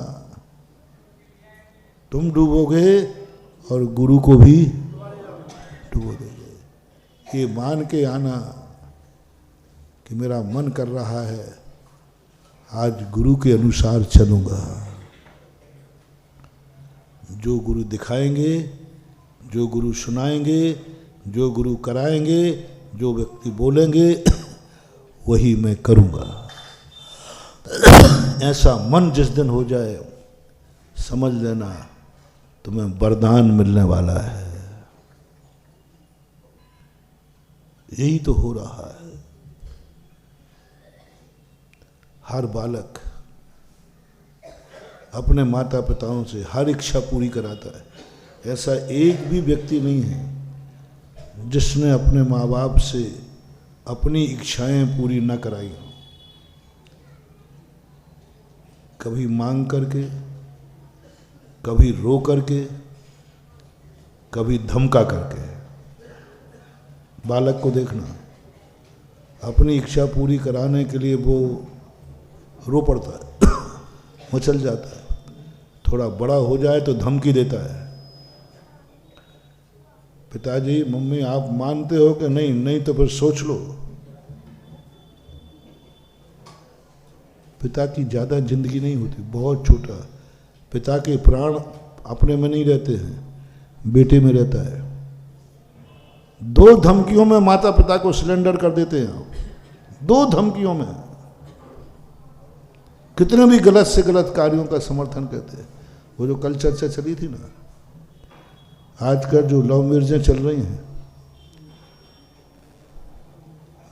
तुम डूबोगे और गुरु को भी डूबो दोगे। ये मान के आना कि मेरा मन कर रहा है आज गुरु के अनुसार चलूँगा। जो गुरु दिखाएंगे, जो गुरु सुनाएंगे, जो गुरु कराएंगे, जो व्यक्ति बोलेंगे वही मैं करूँगा। ऐसा मन जिस दिन हो जाए, समझ लेना तुम्हें वरदान मिलने वाला है। यही तो हो रहा है। हर बालक अपने माता पिताओं से हर इच्छा पूरी कराता है। ऐसा एक भी व्यक्ति नहीं है जिसने अपने माँ बाप से अपनी इच्छाएं पूरी न कराई हो। कभी मांग करके, कभी रो करके, कभी धमका करके। बालक को देखना, अपनी इच्छा पूरी कराने के लिए वो रो पड़ता है, मचल जाता है, थोड़ा बड़ा हो जाए तो धमकी देता है, पिताजी मम्मी आप मानते हो कि नहीं? नहीं तो फिर सोच लो। पिता की ज़्यादा जिंदगी नहीं होती, बहुत छोटा। पिता के प्राण अपने में नहीं रहते हैं, बेटे में रहता है। 2 धमकियों में माता पिता को सिलेंडर कर देते हैं आप, 2 धमकियों में। कितने भी गलत से गलत कार्यों का समर्थन करते हैं। वो जो कल चर्चा चली थी ना, आजकल जो लव मैरिजें चल रही हैं,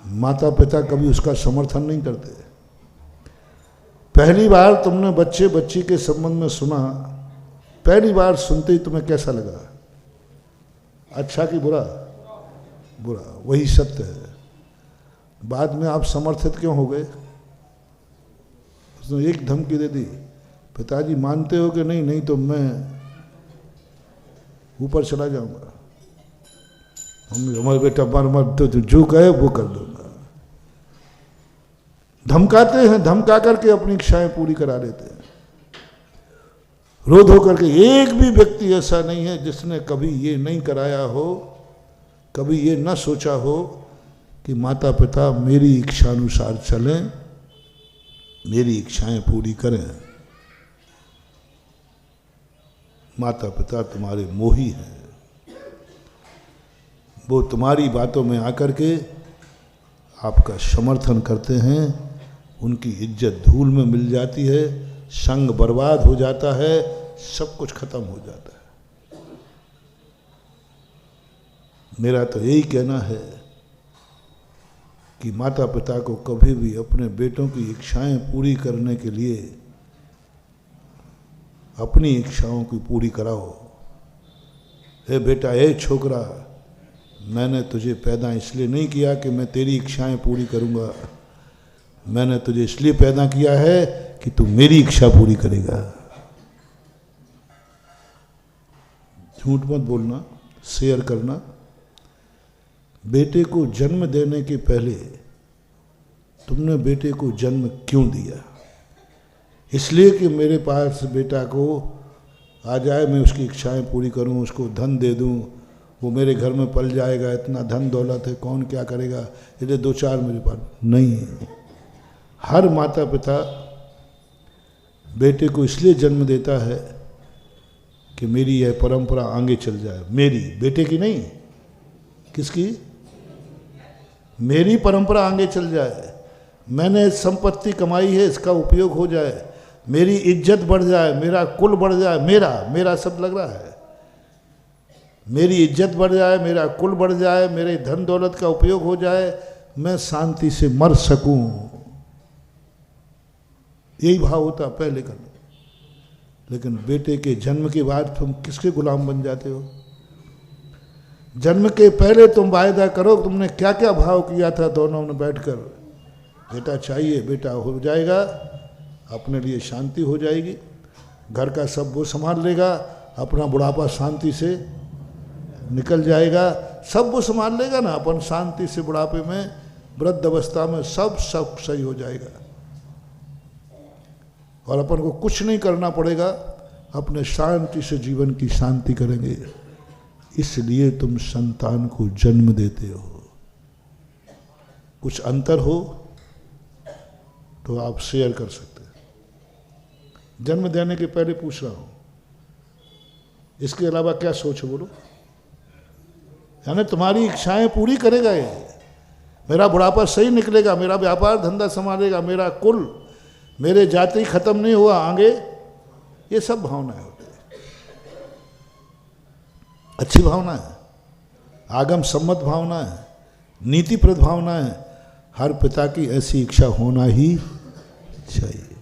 माता पिता कभी उसका समर्थन नहीं करते। पहली बार तुमने बच्चे बच्ची के संबंध में सुना, पहली बार सुनते ही तुम्हें कैसा लगा? अच्छा कि बुरा? बुरा। वही सत्य है। बाद में आप समर्थित क्यों हो गए? उसने एक धमकी दे दी, पिताजी मानते हो कि नहीं? नहीं तो मैं ऊपर चला जाऊंगा। हमारे बेटा मर मर तो जो कहे वो कर दूंगा। धमकाते हैं, धमका करके अपनी इच्छाएं पूरी करा लेते हैं। रोध होकर के एक भी व्यक्ति ऐसा नहीं है जिसने कभी ये नहीं कराया हो, कभी ये न सोचा हो कि माता पिता मेरी इच्छानुसार चलें, मेरी इच्छाएं पूरी करें। माता पिता तुम्हारे मोही हैं, वो तुम्हारी बातों में आकर के आपका समर्थन करते हैं, उनकी इज्जत धूल में मिल जाती है, संग बर्बाद हो जाता है, सब कुछ खत्म हो जाता है। मेरा तो यही कहना है कि माता पिता को कभी भी अपने बेटों की इच्छाएं पूरी करने के लिए अपनी इच्छाओं की पूरी कराओ। हे बेटा, हे छोकरा, मैंने तुझे पैदा इसलिए नहीं किया कि मैं तेरी इच्छाएं पूरी करूंगा, मैंने तुझे इसलिए पैदा किया है कि तू मेरी इच्छा पूरी करेगा। झूठ मत बोलना, शेयर करना। बेटे को जन्म देने के पहले तुमने बेटे को जन्म क्यों दिया? इसलिए कि मेरे पास बेटा को आ जाए, मैं उसकी इच्छाएं पूरी करूं, उसको धन दे दूं, वो मेरे घर में पल जाएगा, इतना धन दौलत है, कौन क्या करेगा, इसलिए 2-4 मेरे पास नहीं। हर माता पिता बेटे को इसलिए जन्म देता है कि मेरी यह परंपरा आगे चल जाए। मेरी, बेटे की नहीं, किसकी? मेरी परंपरा आगे चल जाए, मैंने संपत्ति कमाई है, इसका उपयोग हो जाए, मेरी इज्जत बढ़ जाए, मेरा कुल बढ़ जाए। मेरा शब्द लग रहा है, मेरी इज्जत बढ़ जाए, मेरा कुल बढ़ जाए, मेरे धन दौलत का उपयोग हो जाए, मैं शांति से मर सकूं। यही भाव होता पहले का। लेकिन बेटे के जन्म के बाद तुम किसके गुलाम बन जाते हो? जन्म के पहले तुम वायदा करो, तुमने क्या क्या भाव किया था दोनों ने बैठकर, बेटा चाहिए, बेटा हो जाएगा, अपने लिए शांति हो जाएगी, घर का सब वो संभाल लेगा, अपना बुढ़ापा शांति से निकल जाएगा, सब वो संभाल लेगा ना, अपन शांति से बुढ़ापे में, वृद्ध अवस्था में सब सही हो जाएगा और अपन को कुछ नहीं करना पड़ेगा, अपने शांति से जीवन की शांति करेंगे। इसलिए तुम संतान को जन्म देते हो। कुछ अंतर हो तो आप शेयर कर सकते हैं। जन्म देने के पहले पूछ रहा हूं, इसके अलावा क्या सोच बोलो? यानी तुम्हारी इच्छाएं पूरी करेगा ये, मेरा बुढ़ापा सही निकलेगा, मेरा व्यापार धंधा संभालेगा, मेरा कुल, मेरे जाति खत्म नहीं हुआ आगे, ये सब भावनाएं होती है। अच्छी भावना है, आगम सम्मत भावना है, नीतिप्रद भावना है। हर पिता की ऐसी इच्छा होना ही चाहिए,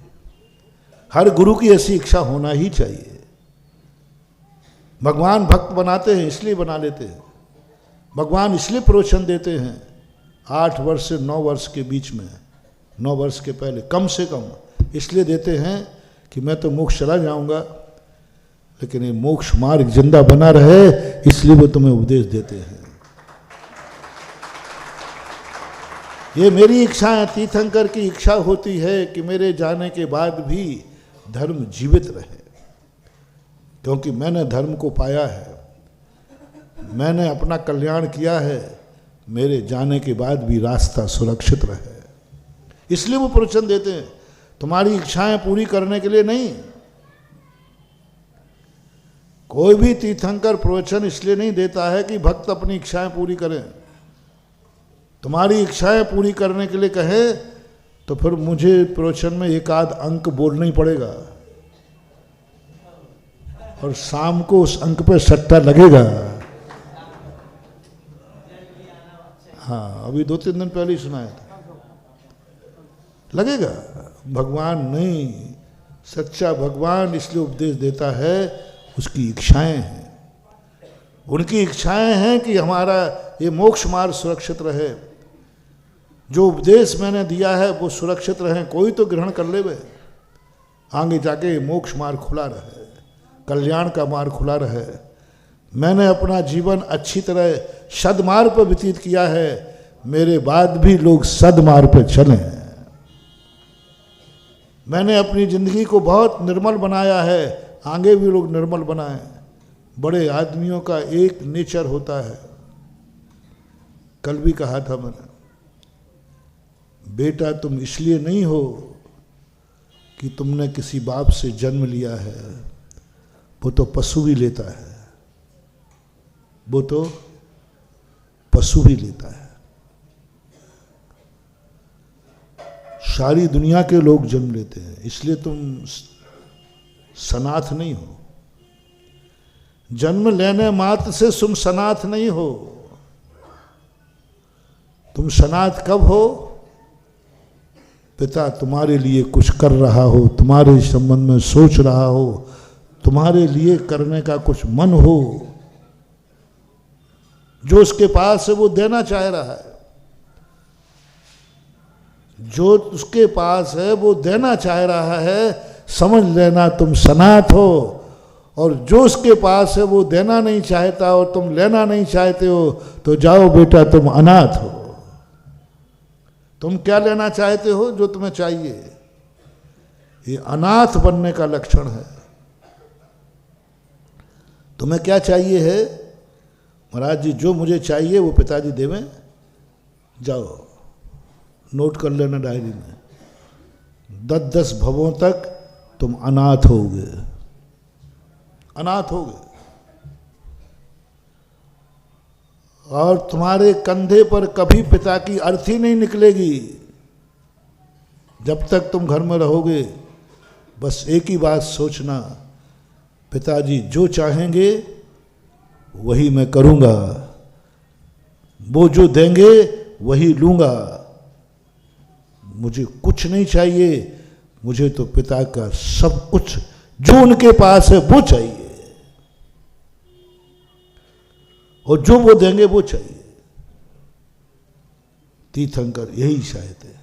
हर गुरु की ऐसी इच्छा होना ही चाहिए। भगवान भक्त बनाते हैं इसलिए बना लेते हैं, भगवान इसलिए प्रोत्साहन देते हैं 8 वर्ष से 9 वर्ष के बीच में, 9 वर्ष के पहले कम से कम इसलिए देते हैं कि मैं तो मोक्ष चला जाऊंगा, लेकिन ये मोक्ष मार्ग जिंदा बना रहे, इसलिए वो तुम्हें उपदेश देते हैं। ये मेरी इच्छा है, तीर्थंकर की इच्छा होती है कि मेरे जाने के बाद भी धर्म जीवित रहे। क्योंकि मैंने धर्म को पाया है, मैंने अपना कल्याण किया है, मेरे जाने के बाद भी रास्ता सुरक्षित रहे। इसलिए वो प्रवचन देते हैं, तुम्हारी इच्छाएं पूरी करने के लिए नहीं। कोई भी तीर्थंकर प्रवचन इसलिए नहीं देता है कि भक्त अपनी इच्छाएं पूरी करें। तुम्हारी इच्छाएं पूरी करने के लिए कहे तो फिर मुझे प्रवचन में एक आध अंक बोलना ही पड़ेगा और शाम को उस अंक पे सट्टा लगेगा। हाँ, अभी 2-3 दिन पहले ही सुनाया था, लगेगा। भगवान नहीं, सच्चा भगवान इसलिए उपदेश देता है, उसकी इच्छाएं हैं। उनकी इच्छाएं हैं कि हमारा ये मोक्ष मार्ग सुरक्षित रहे। जो उपदेश मैंने दिया है वो सुरक्षित रहे, कोई तो ग्रहण कर ले, आगे जाके मोक्ष मार्ग खुला रहे, कल्याण का मार्ग खुला रहे। मैंने अपना जीवन अच्छी तरह सद्मार्ग पर व्यतीत किया है, मेरे बाद भी लोग सद्मार्ग पर चलें। मैंने अपनी जिंदगी को बहुत निर्मल बनाया है, आगे भी लोग निर्मल बनाएं। बड़े आदमियों का एक नेचर होता है, कल भी कहा था मैंने, बेटा तुम इसलिए नहीं हो कि तुमने किसी बाप से जन्म लिया है, वो तो पशु भी लेता है, वो तो पशु भी लेता है। सारी दुनिया के लोग जन्म लेते हैं, इसलिए तुम सनाथ नहीं हो। जन्म लेने मात्र से तुम सनाथ नहीं हो। तुम सनाथ कब हो? पिता तुम्हारे लिए कुछ कर रहा हो, तुम्हारे संबंध में सोच रहा हो, तुम्हारे लिए करने का कुछ मन हो, जो उसके पास है वो देना चाह रहा है, जो उसके पास है वो देना चाह रहा है, समझ लेना तुम सनाथ हो। और जो उसके पास है वो देना नहीं चाहता और तुम लेना नहीं चाहते हो, तो जाओ बेटा तुम अनाथ हो। तुम क्या लेना चाहते हो जो तुम्हें चाहिए? ये अनाथ बनने का लक्षण है। तुम्हें क्या चाहिए है? महाराज जी जो मुझे चाहिए वो पिताजी देवें, जाओ नोट कर लेना डायरी में, 10-10 भवों तक तुम अनाथ होगे, अनाथ होगे। और तुम्हारे कंधे पर कभी पिता की अर्थी नहीं निकलेगी जब तक तुम घर में रहोगे। बस एक ही बात सोचना, पिताजी जो चाहेंगे वही मैं करूँगा, वो जो देंगे वही लूँगा, मुझे कुछ नहीं चाहिए, मुझे तो पिता का सब कुछ जो उनके पास है वो चाहिए, और जो वो देंगे वो चाहिए। तीर्थंकर यही चाहते हैं।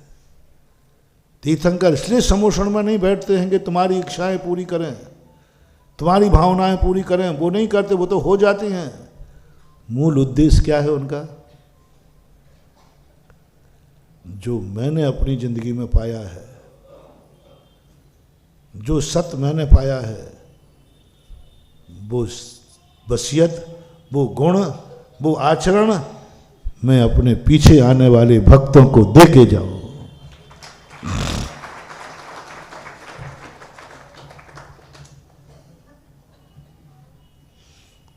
तीर्थंकर इसलिए समोषण में नहीं बैठते हैं कि तुम्हारी इच्छाएं पूरी करें, तुम्हारी भावनाएं पूरी करें, वो नहीं करते, वो तो हो जाती हैं। मूल उद्देश्य क्या है उनका? जो मैंने अपनी जिंदगी में पाया है, जो सत्य मैंने पाया है, वो वसीयत, वो गुण, वो आचरण मैं अपने पीछे आने वाले भक्तों को दे के जाऊं।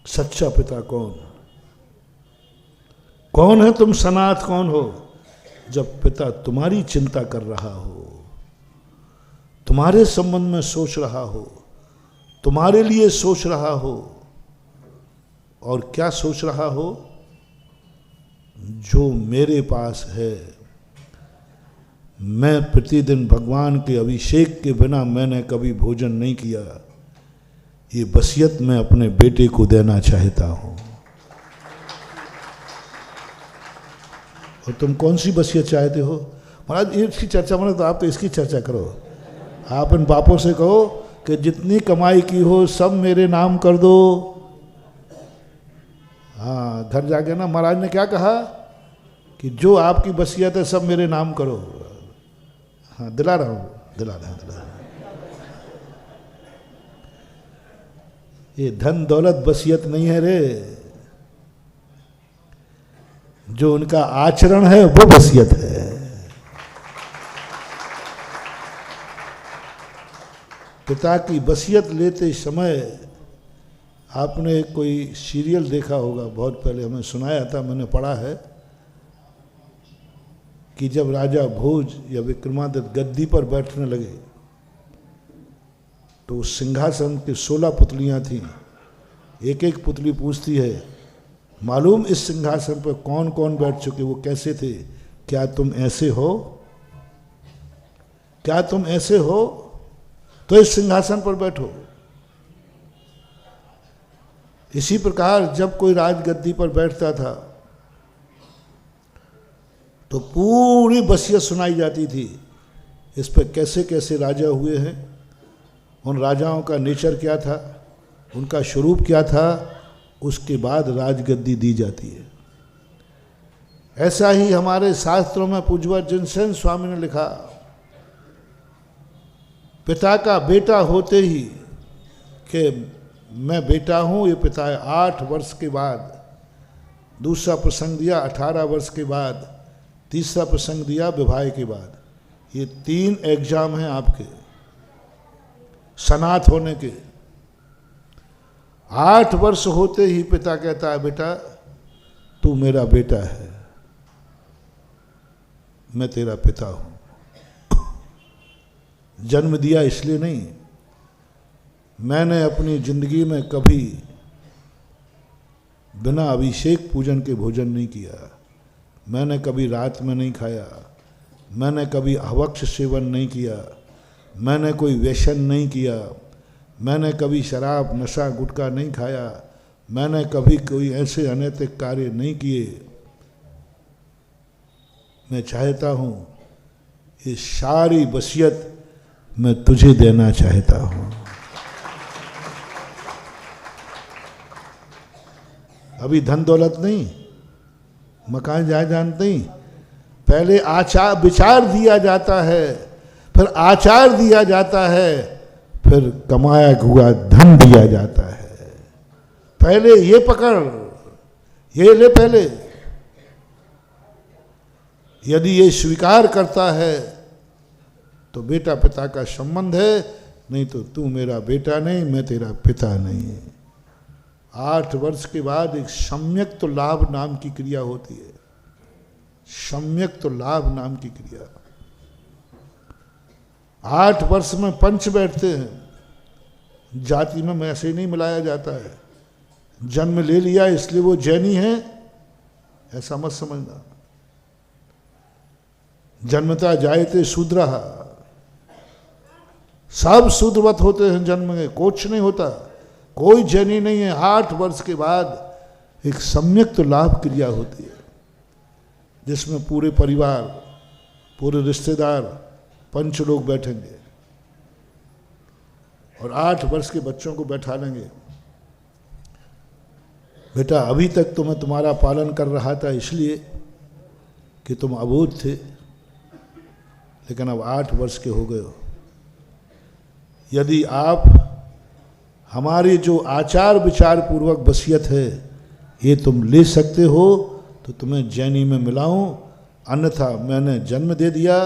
सच्चा पिता कौन? कौन है तुम सनाथ कौन हो? जब पिता तुम्हारी चिंता कर रहा हो, तुम्हारे संबंध में सोच रहा हो, तुम्हारे लिए सोच रहा हो। और क्या सोच रहा हो? जो मेरे पास है, मैं प्रतिदिन भगवान के अभिषेक के बिना मैंने कभी भोजन नहीं किया, ये वसीयत मैं अपने बेटे को देना चाहता हूँ। और तुम कौन सी वसीयत चाहते हो? महाराज इसकी चर्चा मानो तो आप तो इसकी चर्चा करो। आप इन बापों से कहो कि जितनी कमाई की हो सब मेरे नाम कर दो। हाँ, घर जाके ना महाराज ने क्या कहा कि जो आपकी वसीयत है सब मेरे नाम करो। हाँ, दिला रहा हूँ, दिला रहा हूँ। ये धन दौलत वसीयत नहीं है रे, जो उनका आचरण है वो वसीयत है। पिता की वसीयत लेते समय आपने कोई सीरियल देखा होगा, बहुत पहले हमें सुनाया था, मैंने पढ़ा है कि जब राजा भोज या विक्रमादित्य गद्दी पर बैठने लगे तो उस सिंहासन की 16 पुतलियां थीं। एक एक पुतली पूछती है, मालूम इस सिंहासन पर कौन कौन बैठ चुके, वो कैसे थे, क्या तुम ऐसे हो, क्या तुम ऐसे हो, तो इस सिंहासन पर बैठो। इसी प्रकार जब कोई राजगद्दी पर बैठता था तो पूरी वसीयत सुनाई जाती थी, इस पर कैसे कैसे राजा हुए हैं, उन राजाओं का नेचर क्या था, उनका स्वरूप क्या था, उसके बाद राजगद्दी दी जाती है। ऐसा ही हमारे शास्त्रों में पूज्य जिनसेन स्वामी ने लिखा, पिता का बेटा होते ही कि मैं बेटा हूँ, ये पिता है। 8 वर्ष के बाद दूसरा प्रसंग दिया, 18 वर्ष के बाद तीसरा प्रसंग दिया, विवाह के बाद। ये 3 एग्जाम हैं आपके सनात होने के। 8 वर्ष होते ही पिता कहता है, बेटा तू मेरा बेटा है, मैं तेरा पिता हूं। जन्म दिया इसलिए नहीं, मैंने अपनी जिंदगी में कभी बिना अभिषेक पूजन के भोजन नहीं किया, मैंने कभी रात में नहीं खाया, मैंने कभी अवक्ष सेवन नहीं किया, मैंने कोई व्यसन नहीं किया, मैंने कभी शराब नशा गुटखा नहीं खाया, मैंने कभी कोई ऐसे अनैतिक कार्य नहीं किए। मैं चाहता हूँ ये सारी वसीयत मैं तुझे देना चाहता हूँ। अभी धन दौलत नहीं, मकान जायदाद नहीं, पहले आचार विचार दिया जाता है, फिर आचार दिया जाता है, फिर कमाया हुआ धन दिया जाता है। पहले ये पकड़, ये ले पहले। यदि ये स्वीकार करता है तो बेटा पिता का संबंध है, नहीं तो तू मेरा बेटा नहीं, मैं तेरा पिता नहीं। 8 वर्ष के बाद एक सम्यक तो लाभ नाम की क्रिया होती है, सम्यक तो लाभ नाम की क्रिया। 8 वर्ष में पंच बैठते हैं, जाति में ऐसे ही नहीं मिलाया जाता है। जन्म ले लिया इसलिए वो जैनी है ऐसा मत समझना। जन्मता जायते शूद्रः, सब शूद्रवत होते हैं जन्म में, कुछ नहीं होता, कोई जैनी नहीं है। 8 वर्ष के बाद एक सम्यक तो लाभ क्रिया होती है जिसमें पूरे परिवार, पूरे रिश्तेदार, पंच लोग बैठेंगे और 8 वर्ष के बच्चों को बैठा लेंगे। बेटा अभी तक तो मैं तुम्हारा पालन कर रहा था इसलिए कि तुम अबोध थे, लेकिन अब 8 वर्ष के हो गए हो। यदि आप हमारी जो आचार विचार पूर्वक वसीयत है ये तुम ले सकते हो तो तुम्हें जैनी में मिलाऊं, अन्यथा मैंने जन्म दे दिया,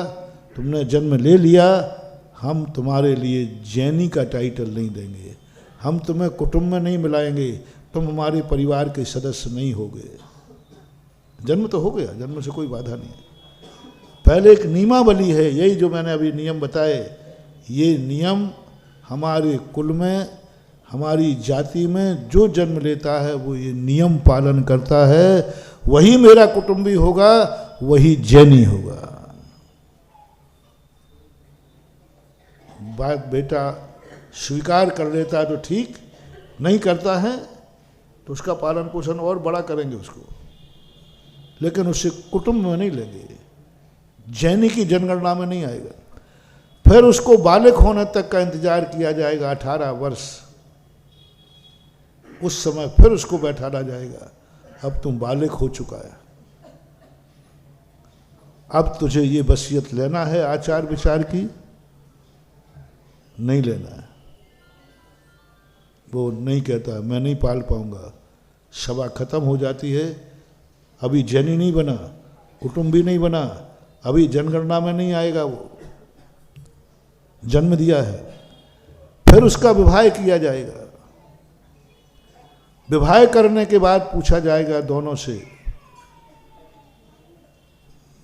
तुमने जन्म ले लिया, हम तुम्हारे लिए जैनी का टाइटल नहीं देंगे, हम तुम्हें कुटुंब में नहीं मिलाएंगे, तुम हमारे परिवार के सदस्य नहीं होगे। जन्म तो हो गया, जन्म से कोई बाधा नहीं है। पहले एक नियमावली है, यही जो मैंने अभी नियम बताए, ये नियम हमारे कुल में, हमारी जाति में जो जन्म लेता है वो ये नियम पालन करता है, वही मेरा कुटुंबी होगा, वही जैनी होगा। बात बेटा स्वीकार कर लेता है तो ठीक, नहीं करता है तो उसका पालन पोषण और बड़ा करेंगे उसको, लेकिन उसे कुटुंब में नहीं लेंगे, जैनी की जनगणना में नहीं आएगा। फिर उसको बालिक होने तक का इंतजार किया जाएगा, 18 वर्ष, उस समय फिर उसको बैठाना जाएगा, अब तुम बालिक हो चुका है, अब तुझे ये वसीयत लेना है आचार विचार की, नहीं लेना है। वो नहीं कहता मैं नहीं पाल पाऊंगा। सभा खत्म हो जाती है, अभी जैनी नहीं बना, कुटुंबी नहीं बना, अभी जनगणना में नहीं आएगा, वो जन्म दिया है, फिर उसका विवाह किया जाएगा। विवाह करने के बाद पूछा जाएगा दोनों से,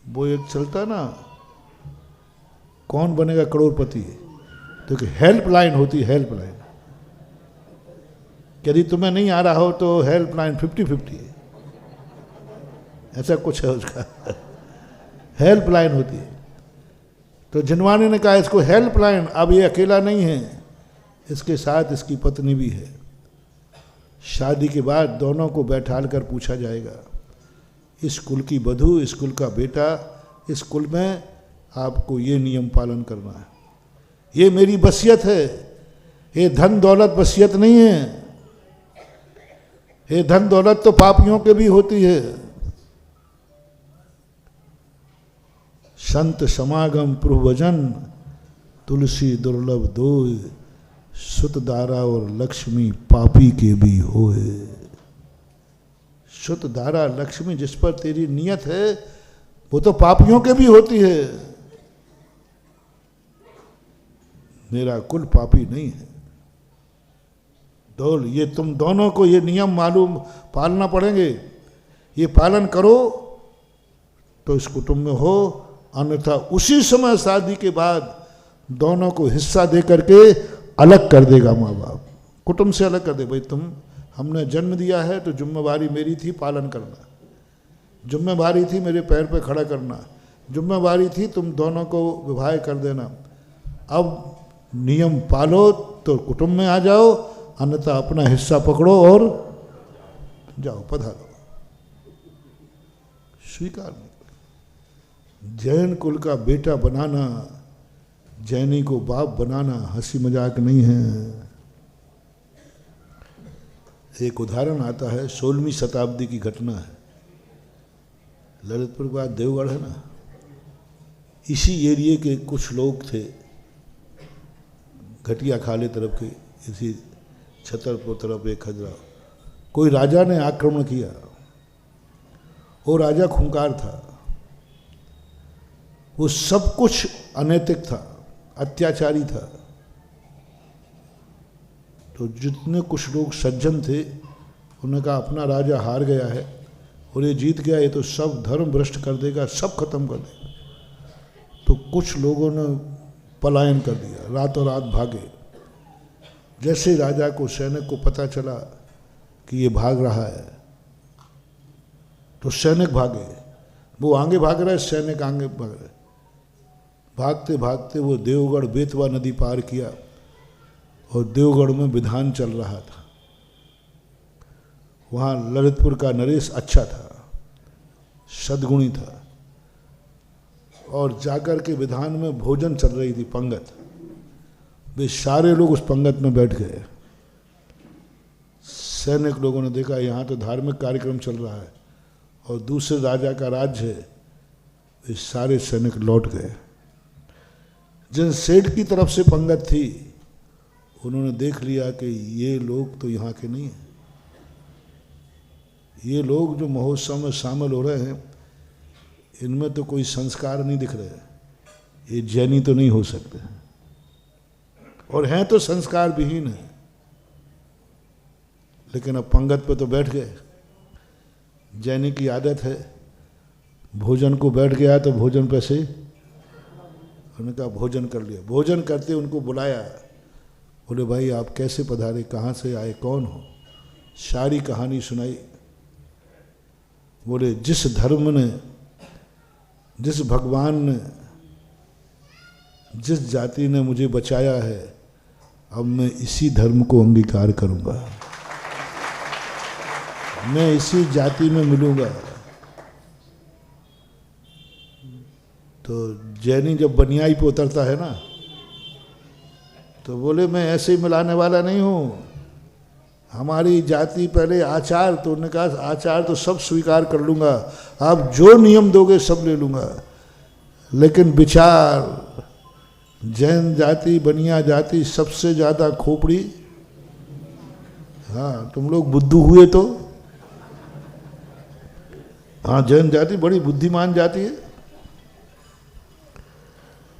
वो एक चलता ना कौन बनेगा करोड़पति, तो हेल्पलाइन होती है, हेल्पलाइन। यदि तुम्हें नहीं आ रहा हो तो हेल्पलाइन 50-50 है, ऐसा कुछ है उसका हेल्पलाइन होती है। तो जिनवानी ने कहा इसको हेल्पलाइन, अब ये अकेला नहीं है, इसके साथ इसकी पत्नी भी है। शादी के बाद दोनों को बैठाल कर पूछा जाएगा, इस कुल की वधू, इस कुल का बेटा, इस कुल में आपको ये नियम पालन करना है, ये मेरी वसीयत है। ये धन दौलत वसीयत नहीं है, ये धन दौलत तो पापियों के भी होती है। संत समागम प्रभुवजन, तुलसी दुर्लभ दोय, सुत दारा और लक्ष्मी पापी के भी होए। सुत दारा लक्ष्मी जिस पर तेरी नियत है वो तो पापियों के भी होती है, मेरा कुल पापी नहीं है। डोल, ये तुम दोनों को ये नियम मालूम पालना पड़ेंगे, ये पालन करो तो इस कुटुंब में हो, अन्यथा उसी समय शादी के बाद दोनों को हिस्सा दे करके अलग कर देगा माँ बाप, कुटुंब से अलग कर दे। भाई तुम, हमने जन्म दिया है तो जिम्मेवारी मेरी थी पालन करना, जिम्मेवारी थी मेरे पैर पे खड़ा करना, जिम्मेवारी थी तुम दोनों को विवाह कर देना। अब नियम पालो तो कुटुंब में आ जाओ, अन्यथा अपना हिस्सा पकड़ो और जाओ, पधारो। स्वीकार नहीं। जैन कुल का बेटा बनाना, जैनी को बाप बनाना हंसी मजाक नहीं है। एक उदाहरण आता है, 16वीं शताब्दी की घटना है। ललितपुर के बाद देवगढ़ है ना, इसी एरिए के कुछ लोग थे, घटिया खाले तरफ के, इसी छतरपुर तरफ एक खजरा, कोई राजा ने आक्रमण किया। वो राजा खूंखार था, वो सब कुछ अनैतिक था, अत्याचारी था। तो जितने कुछ लोग सज्जन थे उन्होंने कहा अपना राजा हार गया है और ये जीत गया, ये तो सब धर्म भ्रष्ट कर देगा, सब खत्म कर देगा। तो कुछ लोगों ने पलायन कर दिया, रातों रात भागे। जैसे राजा को, सैनिक को पता चला कि ये भाग रहा है तो सैनिक भागे, वो आगे भाग रहे, सैनिक आगे भाग रहे। भागते भागते वो देवगढ़ बेतवा नदी पार किया और देवगढ़ में विधान चल रहा था। वहाँ ललितपुर का नरेश अच्छा था, सद्गुणी था, और जाकर के विधान में भोजन चल रही थी, पंगत। वे सारे लोग उस पंगत में बैठ गए। सैनिक लोगों ने देखा यहाँ तो धार्मिक कार्यक्रम चल रहा है और दूसरे राजा का राज्य है, वे सारे सैनिक लौट गए। जिन सेठ की तरफ से पंगत थी उन्होंने देख लिया कि ये लोग तो यहाँ के नहीं हैं, ये लोग जो महोत्सव में शामिल हो रहे हैं इनमें तो कोई संस्कार नहीं दिख रहे, ये जैनी तो नहीं हो सकते, और हैं तो संस्कार विहीन है। लेकिन अब पंगत पे तो बैठ गए। जैनी की आदत है, भोजन को बैठ गया तो भोजन पे से उन्होंने कहा भोजन कर लिया। भोजन करते उनको बुलाया, बोले भाई आप कैसे पधारे, कहाँ से आए, कौन हो, सारी कहानी सुनाई। बोले जिस धर्म ने, जिस भगवान ने, जिस जाति ने मुझे बचाया है, अब मैं इसी धर्म को अंगीकार करूंगा, मैं इसी जाति में मिलूंगा। तो जैनी जब बनियाई पे उतरता है ना तो बोले मैं ऐसे ही मिलाने वाला नहीं हूँ, हमारी जाति पहले आचार, तो उन्होंने कहा आचार तो सब स्वीकार कर लूँगा, आप जो नियम दोगे सब ले लूँगा, लेकिन विचार जैन जाति, बनिया जाति सबसे ज़्यादा खोपड़ी हाँ, तुम लोग बुद्धू हुए तो। हाँ, जैन जाति बड़ी बुद्धिमान जाति है।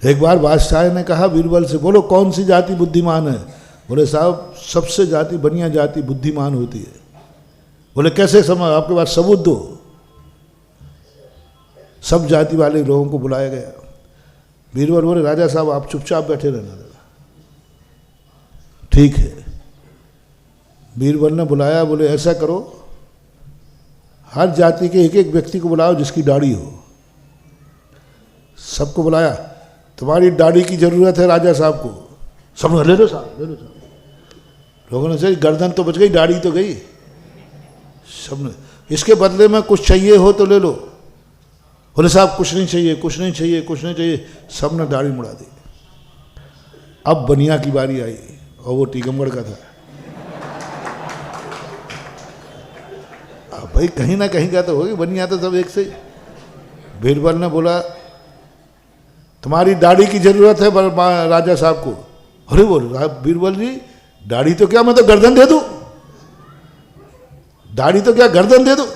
एक बार बादशाह ने कहा बीरबल से, बोलो कौन सी जाति बुद्धिमान है? बोले साहब सबसे जाति बढ़िया जाति बुद्धिमान होती है। बोले कैसे समझ, आपके पास सबूत दो। सब जाति वाले लोगों को बुलाया गया। बीरबल बोले राजा साहब आप चुपचाप बैठे रहना। ठीक है। बीरबल ने बुलाया, बोले ऐसा करो हर जाति के एक एक व्यक्ति को बुलाओ जिसकी दाढ़ी हो। सबको बुलाया, तुम्हारी दाढ़ी की जरूरत है राजा साहब को। सब ले लो साहब, ले लो साहब। लोगों ने कहा गर्दन तो बच गई, दाढ़ी तो गई। सबने, इसके बदले में कुछ चाहिए हो तो ले लो। बोले साहब कुछ नहीं चाहिए, कुछ नहीं चाहिए, कुछ नहीं चाहिए। सबने दाढ़ी मुड़ा दी। अब बनिया की बारी आई और वो टीकमगढ़ का था। अब भाई कहीं ना कहीं का तो होगी, बनिया तो सब एक से ही। बीरबल ने बोला तुम्हारी दाढ़ी की जरूरत है राजा साहब को। अरे बोल बीरबल जी दाढ़ी तो क्या, मैं तो गर्दन दे दूं। दाढ़ी तो क्या गर्दन दे दूं?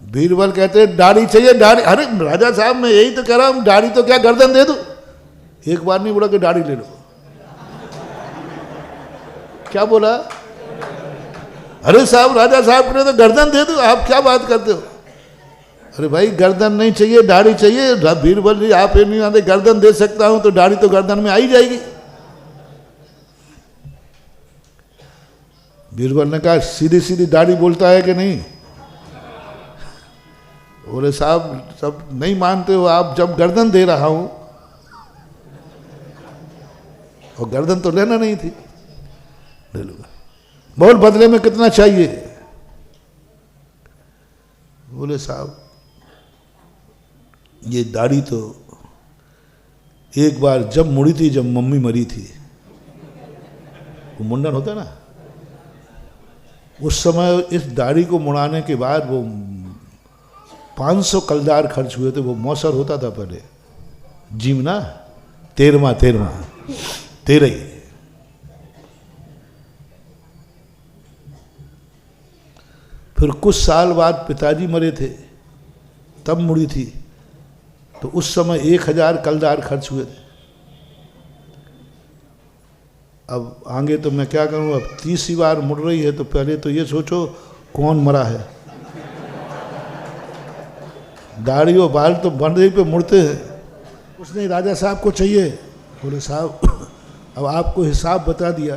बीरबल कहते दाढ़ी चाहिए, दाढ़ी। अरे राजा साहब मैं यही तो कह रहा हूं, दाढ़ी तो क्या गर्दन दे दूं। एक बार नहीं बोला कि दाढ़ी ले लो। क्या बोला? अरे साहब राजा साहब ने तो गर्दन दे दो, आप क्या बात करते हो? अरे भाई गर्दन नहीं चाहिए, दाढ़ी चाहिए। बीरबल जी आप ये नहीं जानते, गर्दन दे सकता हूं तो दाढ़ी तो गर्दन में आ ही जाएगी। बीरबल ने कहा सीधी सीधी दाढ़ी बोलता है कि नहीं? बोले साहब सब नहीं मानते हो आप, जब गर्दन दे रहा हूं, और गर्दन तो लेना नहीं थी, ले लो। बोल बदले में कितना चाहिए? बोले साहब ये दाढ़ी तो एक बार जब मुड़ी थी, जब मम्मी मरी थी, वो मुंडन होता है ना, उस समय इस दाढ़ी को मुड़ाने के बाद वो 500 कलदार खर्च हुए थे। वो मौसर होता था पहले, जीवना 13 ही। फिर कुछ साल बाद पिताजी मरे थे, तब मुड़ी थी, तो उस समय 1000 कलदार खर्च हुए थे। अब आगे तो मैं क्या करूं, अब 30वीं बार मुड़ रही है, तो पहले तो ये सोचो कौन मरा है। दाढ़ी और बाल तो बंदे पे मुड़ते हैं। कुछ नहीं, राजा साहब को चाहिए। बोले साहब अब आपको हिसाब बता दिया,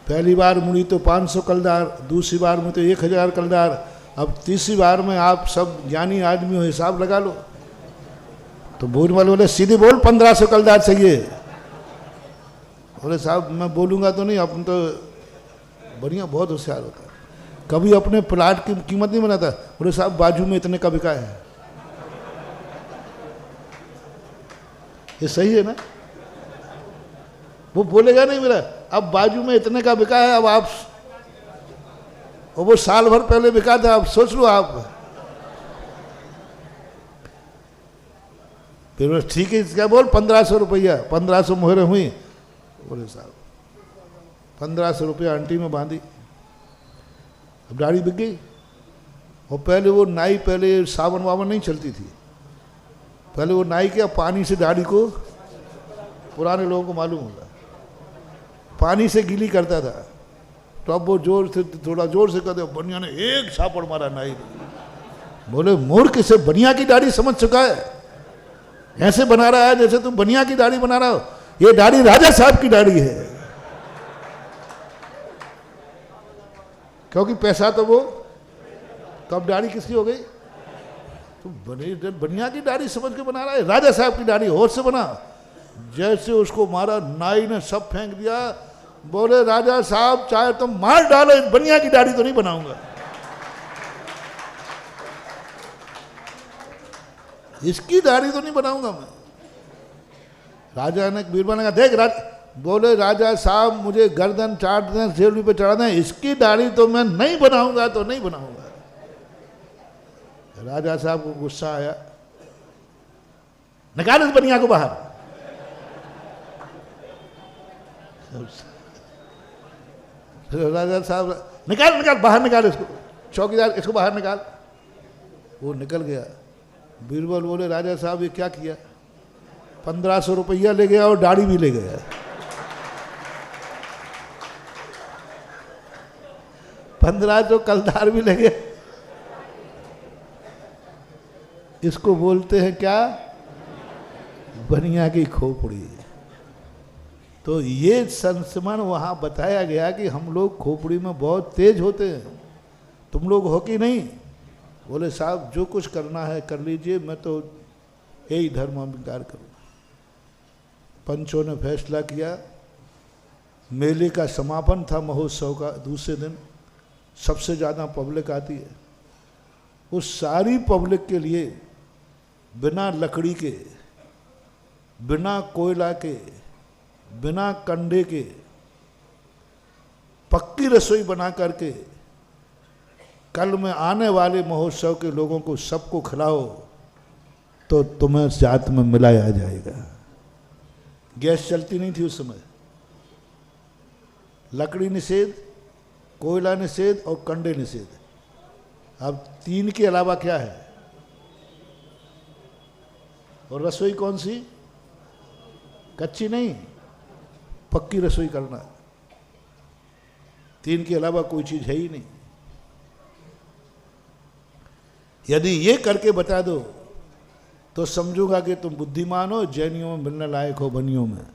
पहली बार मुड़ी तो 500 कलदार, दूसरी बार में तो 1000 कलदार, अब तीसरी बार में आप सब ज्ञानी आदमी हो, हिसाब लगा लो। तो बोल वाले बोले सीधे बोल 1500 कलदार चाहिए। बोले साहब मैं बोलूँगा तो नहीं, अपन तो बढ़िया बहुत होशियार होता है, कभी अपने प्लाट की कीमत नहीं बनाता। बोले साहब बाजू में इतने का बिका है। ये सही है ना? वो बोलेगा नहीं मेरा, अब बाजू में इतने का बिका है, अब आप, और वो साल भर पहले बिका था, अब सोच लो आप। फिर ठीक है क्या बोल 1500 रुपया, 1500 मोहरें हुई। बोले साहब 1500 रुपया आंटी में बांधी, अब दाढ़ी बिक गई। और पहले वो नाई, पहले सावन वावन नहीं चलती थी, पहले वो नाई क्या पानी से दाढ़ी को, पुराने लोगों को मालूम होगा, पानी से गीली करता था। तो अब वो जोर से, थोड़ा जोर से कहते, बनिया ने एक छापड़ मारा नाई ने। बोले मूर्ख से बनिया की दाढ़ी समझ चुका है, ऐसे बना रहा है जैसे तुम बनिया की दाढ़ी बना रहा हो। ये दाढ़ी राजा साहब की दाढ़ी है, क्योंकि पैसा तो वो, तो अब दाढ़ी किसकी हो गई? तो बनिया की दाढ़ी समझ के बना रहा है, राजा साहब की दाढ़ी होश से बना। जैसे उसको मारा, नाई ने सब फेंक दिया। बोले राजा साहब चाहे तुम मार डालो, इस बनिया की दाढ़ी तो नहीं बनाऊंगा। इसकी दाढ़ी तो नहीं बनाऊंगा मैं। राजा ने, बीरबल ने कहा देख बोले राजा साहब मुझे गर्दन चाट दें, जेल पे चढ़ा दें, इसकी दाढ़ी तो मैं नहीं बनाऊंगा, तो नहीं बनाऊंगा। राजा साहब को गुस्सा आया, निकाल इस बनिया को बाहर। राजा साहब निकाल निकाल, बाहर निकाल इसको, चौकीदार इसको बाहर निकाल। वो निकल गया। बीरबल बोले राजा साहब ये क्या किया? 1500 रुपया ले गया और दाढ़ी भी ले गया। पंद्रह तो कलदार भी ले गया। इसको बोलते हैं क्या? बनिया की खोपड़ी। तो ये संस्मरण वहां बताया गया कि हम लोग खोपड़ी में बहुत तेज होते हैं, तुम लोग हो कि नहीं? बोले साहब जो कुछ करना है कर लीजिए, मैं तो यही धर्म अंगीकार करूँगा। पंचों ने फैसला किया। मेले का समापन था महोत्सव का, दूसरे दिन सबसे ज़्यादा पब्लिक आती है। उस सारी पब्लिक के लिए बिना लकड़ी के, बिना कोयला के, बिना कंडे के पक्की रसोई बना करके कल में आने वाले महोत्सव के लोगों को सबको खिलाओ तो तुम्हें जात में मिलाया जाएगा। गैस चलती नहीं थी उस समय। लकड़ी निषेध, कोयला निषेध और कंडे निषेध। अब तीन के अलावा क्या है? और रसोई कौन सी? कच्ची नहीं, पक्की रसोई करना। तीन के अलावा कोई चीज है ही नहीं। यदि ये करके बता दो तो समझूंगा कि तुम बुद्धिमान हो, जैनियों में मिलने लायक हो, बनियों में।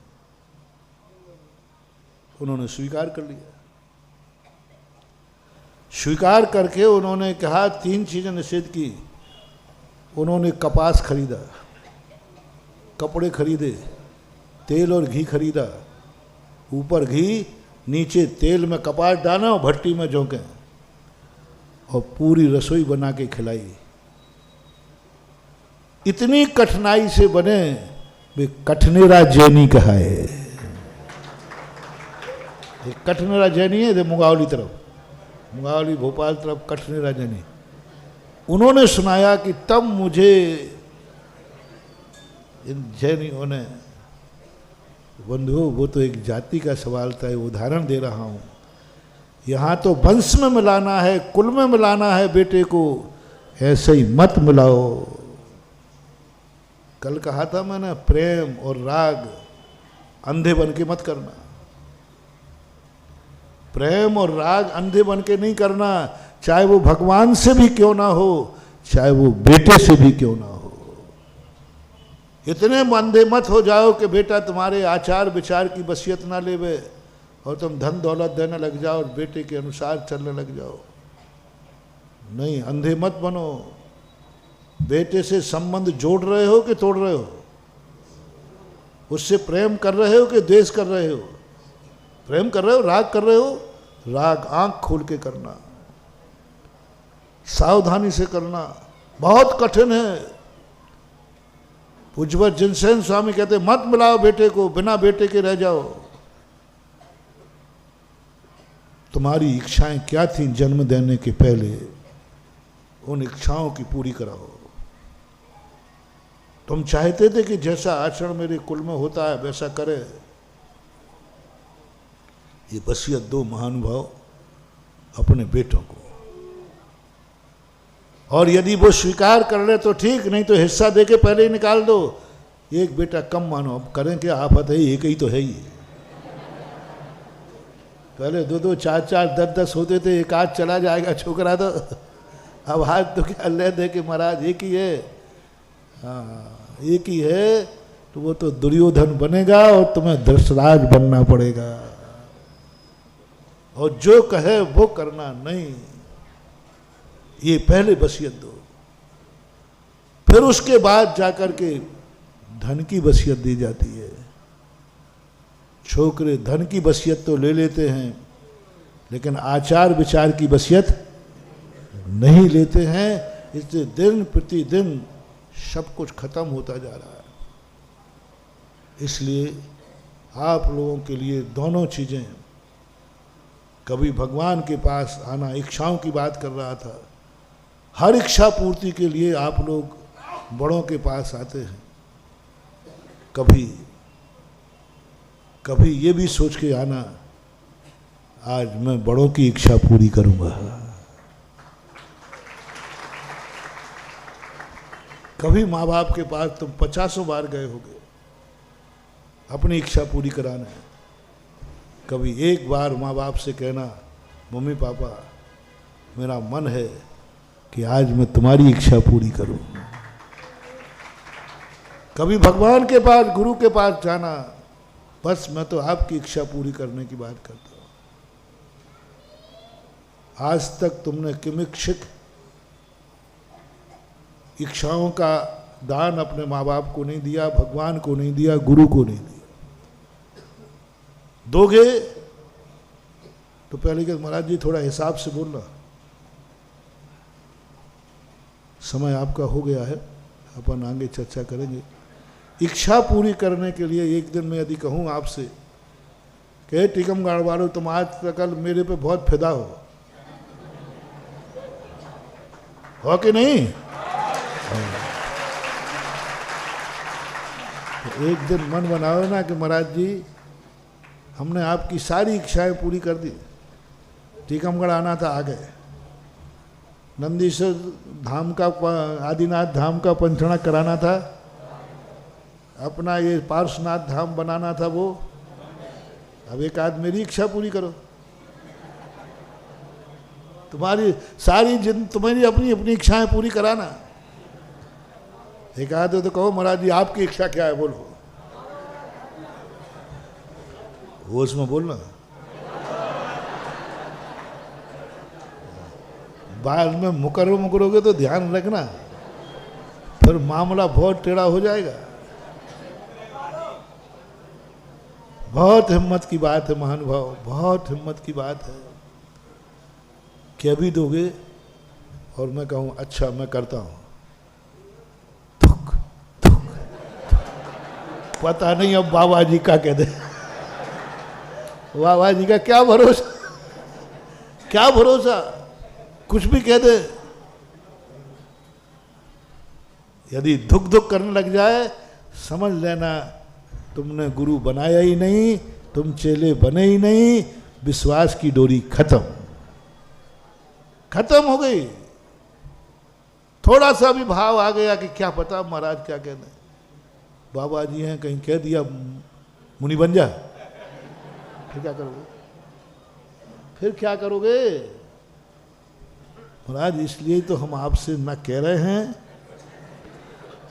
उन्होंने स्वीकार कर लिया। स्वीकार करके उन्होंने कहा तीन चीजें निषेध की। उन्होंने कपास खरीदा, कपड़े खरीदे, तेल और घी खरीदा। ऊपर घी, नीचे तेल में कपास डाला और भट्टी में झोंके और पूरी रसोई बना के खिलाई। इतनी कठिनाई से बने वे कठनेरा जैनी कहा है। कठनेरा जैनी है मुगावली तरफ, मुगावली भोपाल तरफ कठनेरा जैनी। उन्होंने सुनाया कि तब मुझे इन जैनियों ने, बंधुओं वो तो एक जाति का सवाल था, उदाहरण दे रहा हूँ। यहाँ तो वंश में मिलाना है, कुल में मिलाना है बेटे को, ऐसे ही मत मिलाओ। कल कहा था मैंने, प्रेम और राग अंधे बन के मत करना। प्रेम और राग अंधे बन के नहीं करना, चाहे वो भगवान से भी क्यों ना हो, चाहे वो बेटे से भी क्यों ना हो। इतने अंधे मत हो जाओ कि बेटा तुम्हारे आचार विचार की वसीयत ना लेवे और तुम धन दौलत देने लग जाओ और बेटे के अनुसार चलने लग जाओ। नहीं, अंधे मत बनो। बेटे से संबंध जोड़ रहे हो कि तोड़ रहे हो? उससे प्रेम कर रहे हो कि द्वेष कर रहे हो? प्रेम कर रहे हो, राग कर रहे हो? राग आंख खोल के करना, सावधानी से करना। बहुत कठिन है। पूज्यवत जिनसेन स्वामी कहते मत मिलाओ बेटे को, बिना बेटे के रह जाओ। तुम्हारी इच्छाएं क्या थी जन्म देने के पहले, उन इच्छाओं की पूरी कराओ। तुम चाहते थे कि जैसा आचरण मेरे कुल में होता है वैसा करे। ये वसीयत दो महानुभाव अपने बेटों को, और यदि वो स्वीकार कर ले तो ठीक, नहीं तो हिस्सा दे के पहले ही निकाल दो। एक बेटा कम मानो, अब करें क्या, आफत है, एक ही तो है ही। पहले दो दो चार चार 10 होते थे, एक आध चला जाएगा छोकरा तो। अब आज तो क्या ले दे के महाराज एक ही है। हाँ, एक ही है तो वो तो दुर्योधन बनेगा और तुम्हें धृतराज बनना पड़ेगा। और जो कहे वो करना नहीं, ये पहले वसीयत दो। फिर उसके बाद जाकर के धन की वसीयत दी जाती है। छोकरे धन की वसीयत तो ले लेते हैं, लेकिन आचार विचार की वसीयत नहीं लेते हैं। इसलिए दिन प्रतिदिन सब कुछ खत्म होता जा रहा है। इसलिए आप लोगों के लिए दोनों चीज़ें, कभी भगवान के पास आना, इच्छाओं की बात कर रहा था, हर इच्छा पूर्ति के लिए आप लोग बड़ों के पास आते हैं। कभी कभी ये भी सोच के आना, आज मैं बड़ों की इच्छा पूरी करूंगा। कभी माँ बाप के पास तुम 50 बार गए होगे अपनी इच्छा पूरी कराने, कभी एक बार माँ बाप से कहना मम्मी पापा मेरा मन है कि आज मैं तुम्हारी इच्छा पूरी करूं। कभी भगवान के पास गुरु के पास जाना, बस मैं तो आपकी इच्छा पूरी करने की बात करता हूं। आज तक तुमने किमिच्छित इच्छाओं का दान अपने माँ बाप को नहीं दिया, भगवान को नहीं दिया, गुरु को नहीं दिया। दोगे तो पहले के महाराज जी थोड़ा हिसाब से बोलना, समय आपका हो गया है, अपन आगे चर्चा करेंगे। इच्छा पूरी करने के लिए एक दिन मैं यदि कहूँ आपसे कि टीकमगढ़ वालों तुम आज तक मेरे पे बहुत फिदा हो कि नहीं? तो एक दिन मन बनाओ ना कि महाराज जी हमने आपकी सारी इच्छाएं पूरी कर दी। टीकमगढ़ आना था, आ गए। नंदीश्वर धाम का, आदिनाथ धाम का पंचना कराना था, अपना ये पार्श्वनाथ धाम बनाना था वो। अब एक आध मेरी इच्छा पूरी करो। तुम्हारी सारी तुम्हारी अपनी अपनी इच्छाएं पूरी कराना। एक आध तो कहो महाराज जी आपकी इच्छा क्या है, बोलो। वो उसमें बोलना, बाद में मुकरोगे तो ध्यान रखना, फिर मामला बहुत टेढ़ा हो जाएगा। बहुत हिम्मत की बात है महानुभाव, बहुत हिम्मत की बात है। क्या भी दोगे और मैं कहूं अच्छा मैं करता हूं, थुक थुक थुक। पता नहीं अब बाबा जी का कह दे, बाबा जी का क्या भरोसा, क्या भरोसा, कुछ भी कह दे। यदि धुक धुक करने लग जाए समझ लेना तुमने गुरु बनाया ही नहीं, तुम चेले बने ही नहीं, विश्वास की डोरी खत्म, खत्म हो गई। थोड़ा सा भी भाव आ गया कि क्या पता महाराज क्या कहते हैं, बाबा जी हैं कहीं कह दिया मुनि बन जा, फिर क्या करोगे? फिर क्या करोगे महाराज? इसलिए तो हम आपसे न कह रहे हैं,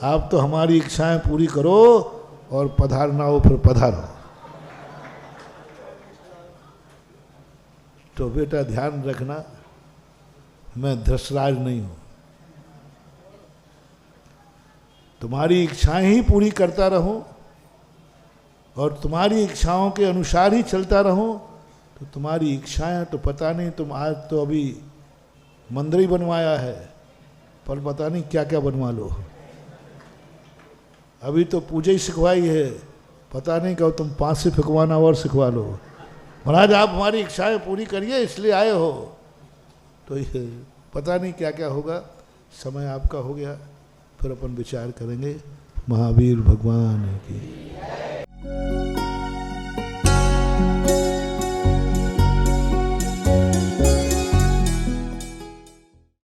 आप तो हमारी इच्छाएं पूरी करो और पधारना हो फिर पधारो। तो बेटा ध्यान रखना, मैं धृतराज नहीं हूं। तुम्हारी इच्छाएं ही पूरी करता रहूं और तुम्हारी इच्छाओं के अनुसार ही चलता रहूं, तो तुम्हारी इच्छाएं तो पता नहीं, तुम आज तो अभी मंदिर ही बनवाया है, पर पता नहीं क्या क्या बनवा लो। अभी तो पूजा ही सिखवाई है, पता नहीं कहो तुम 5 से फिकवाना और सिखवा लो। महाराज आप हमारी इच्छाएं पूरी करिए इसलिए आए हो, तो ये पता नहीं क्या क्या होगा। समय आपका हो गया, फिर अपन विचार करेंगे। महावीर भगवान की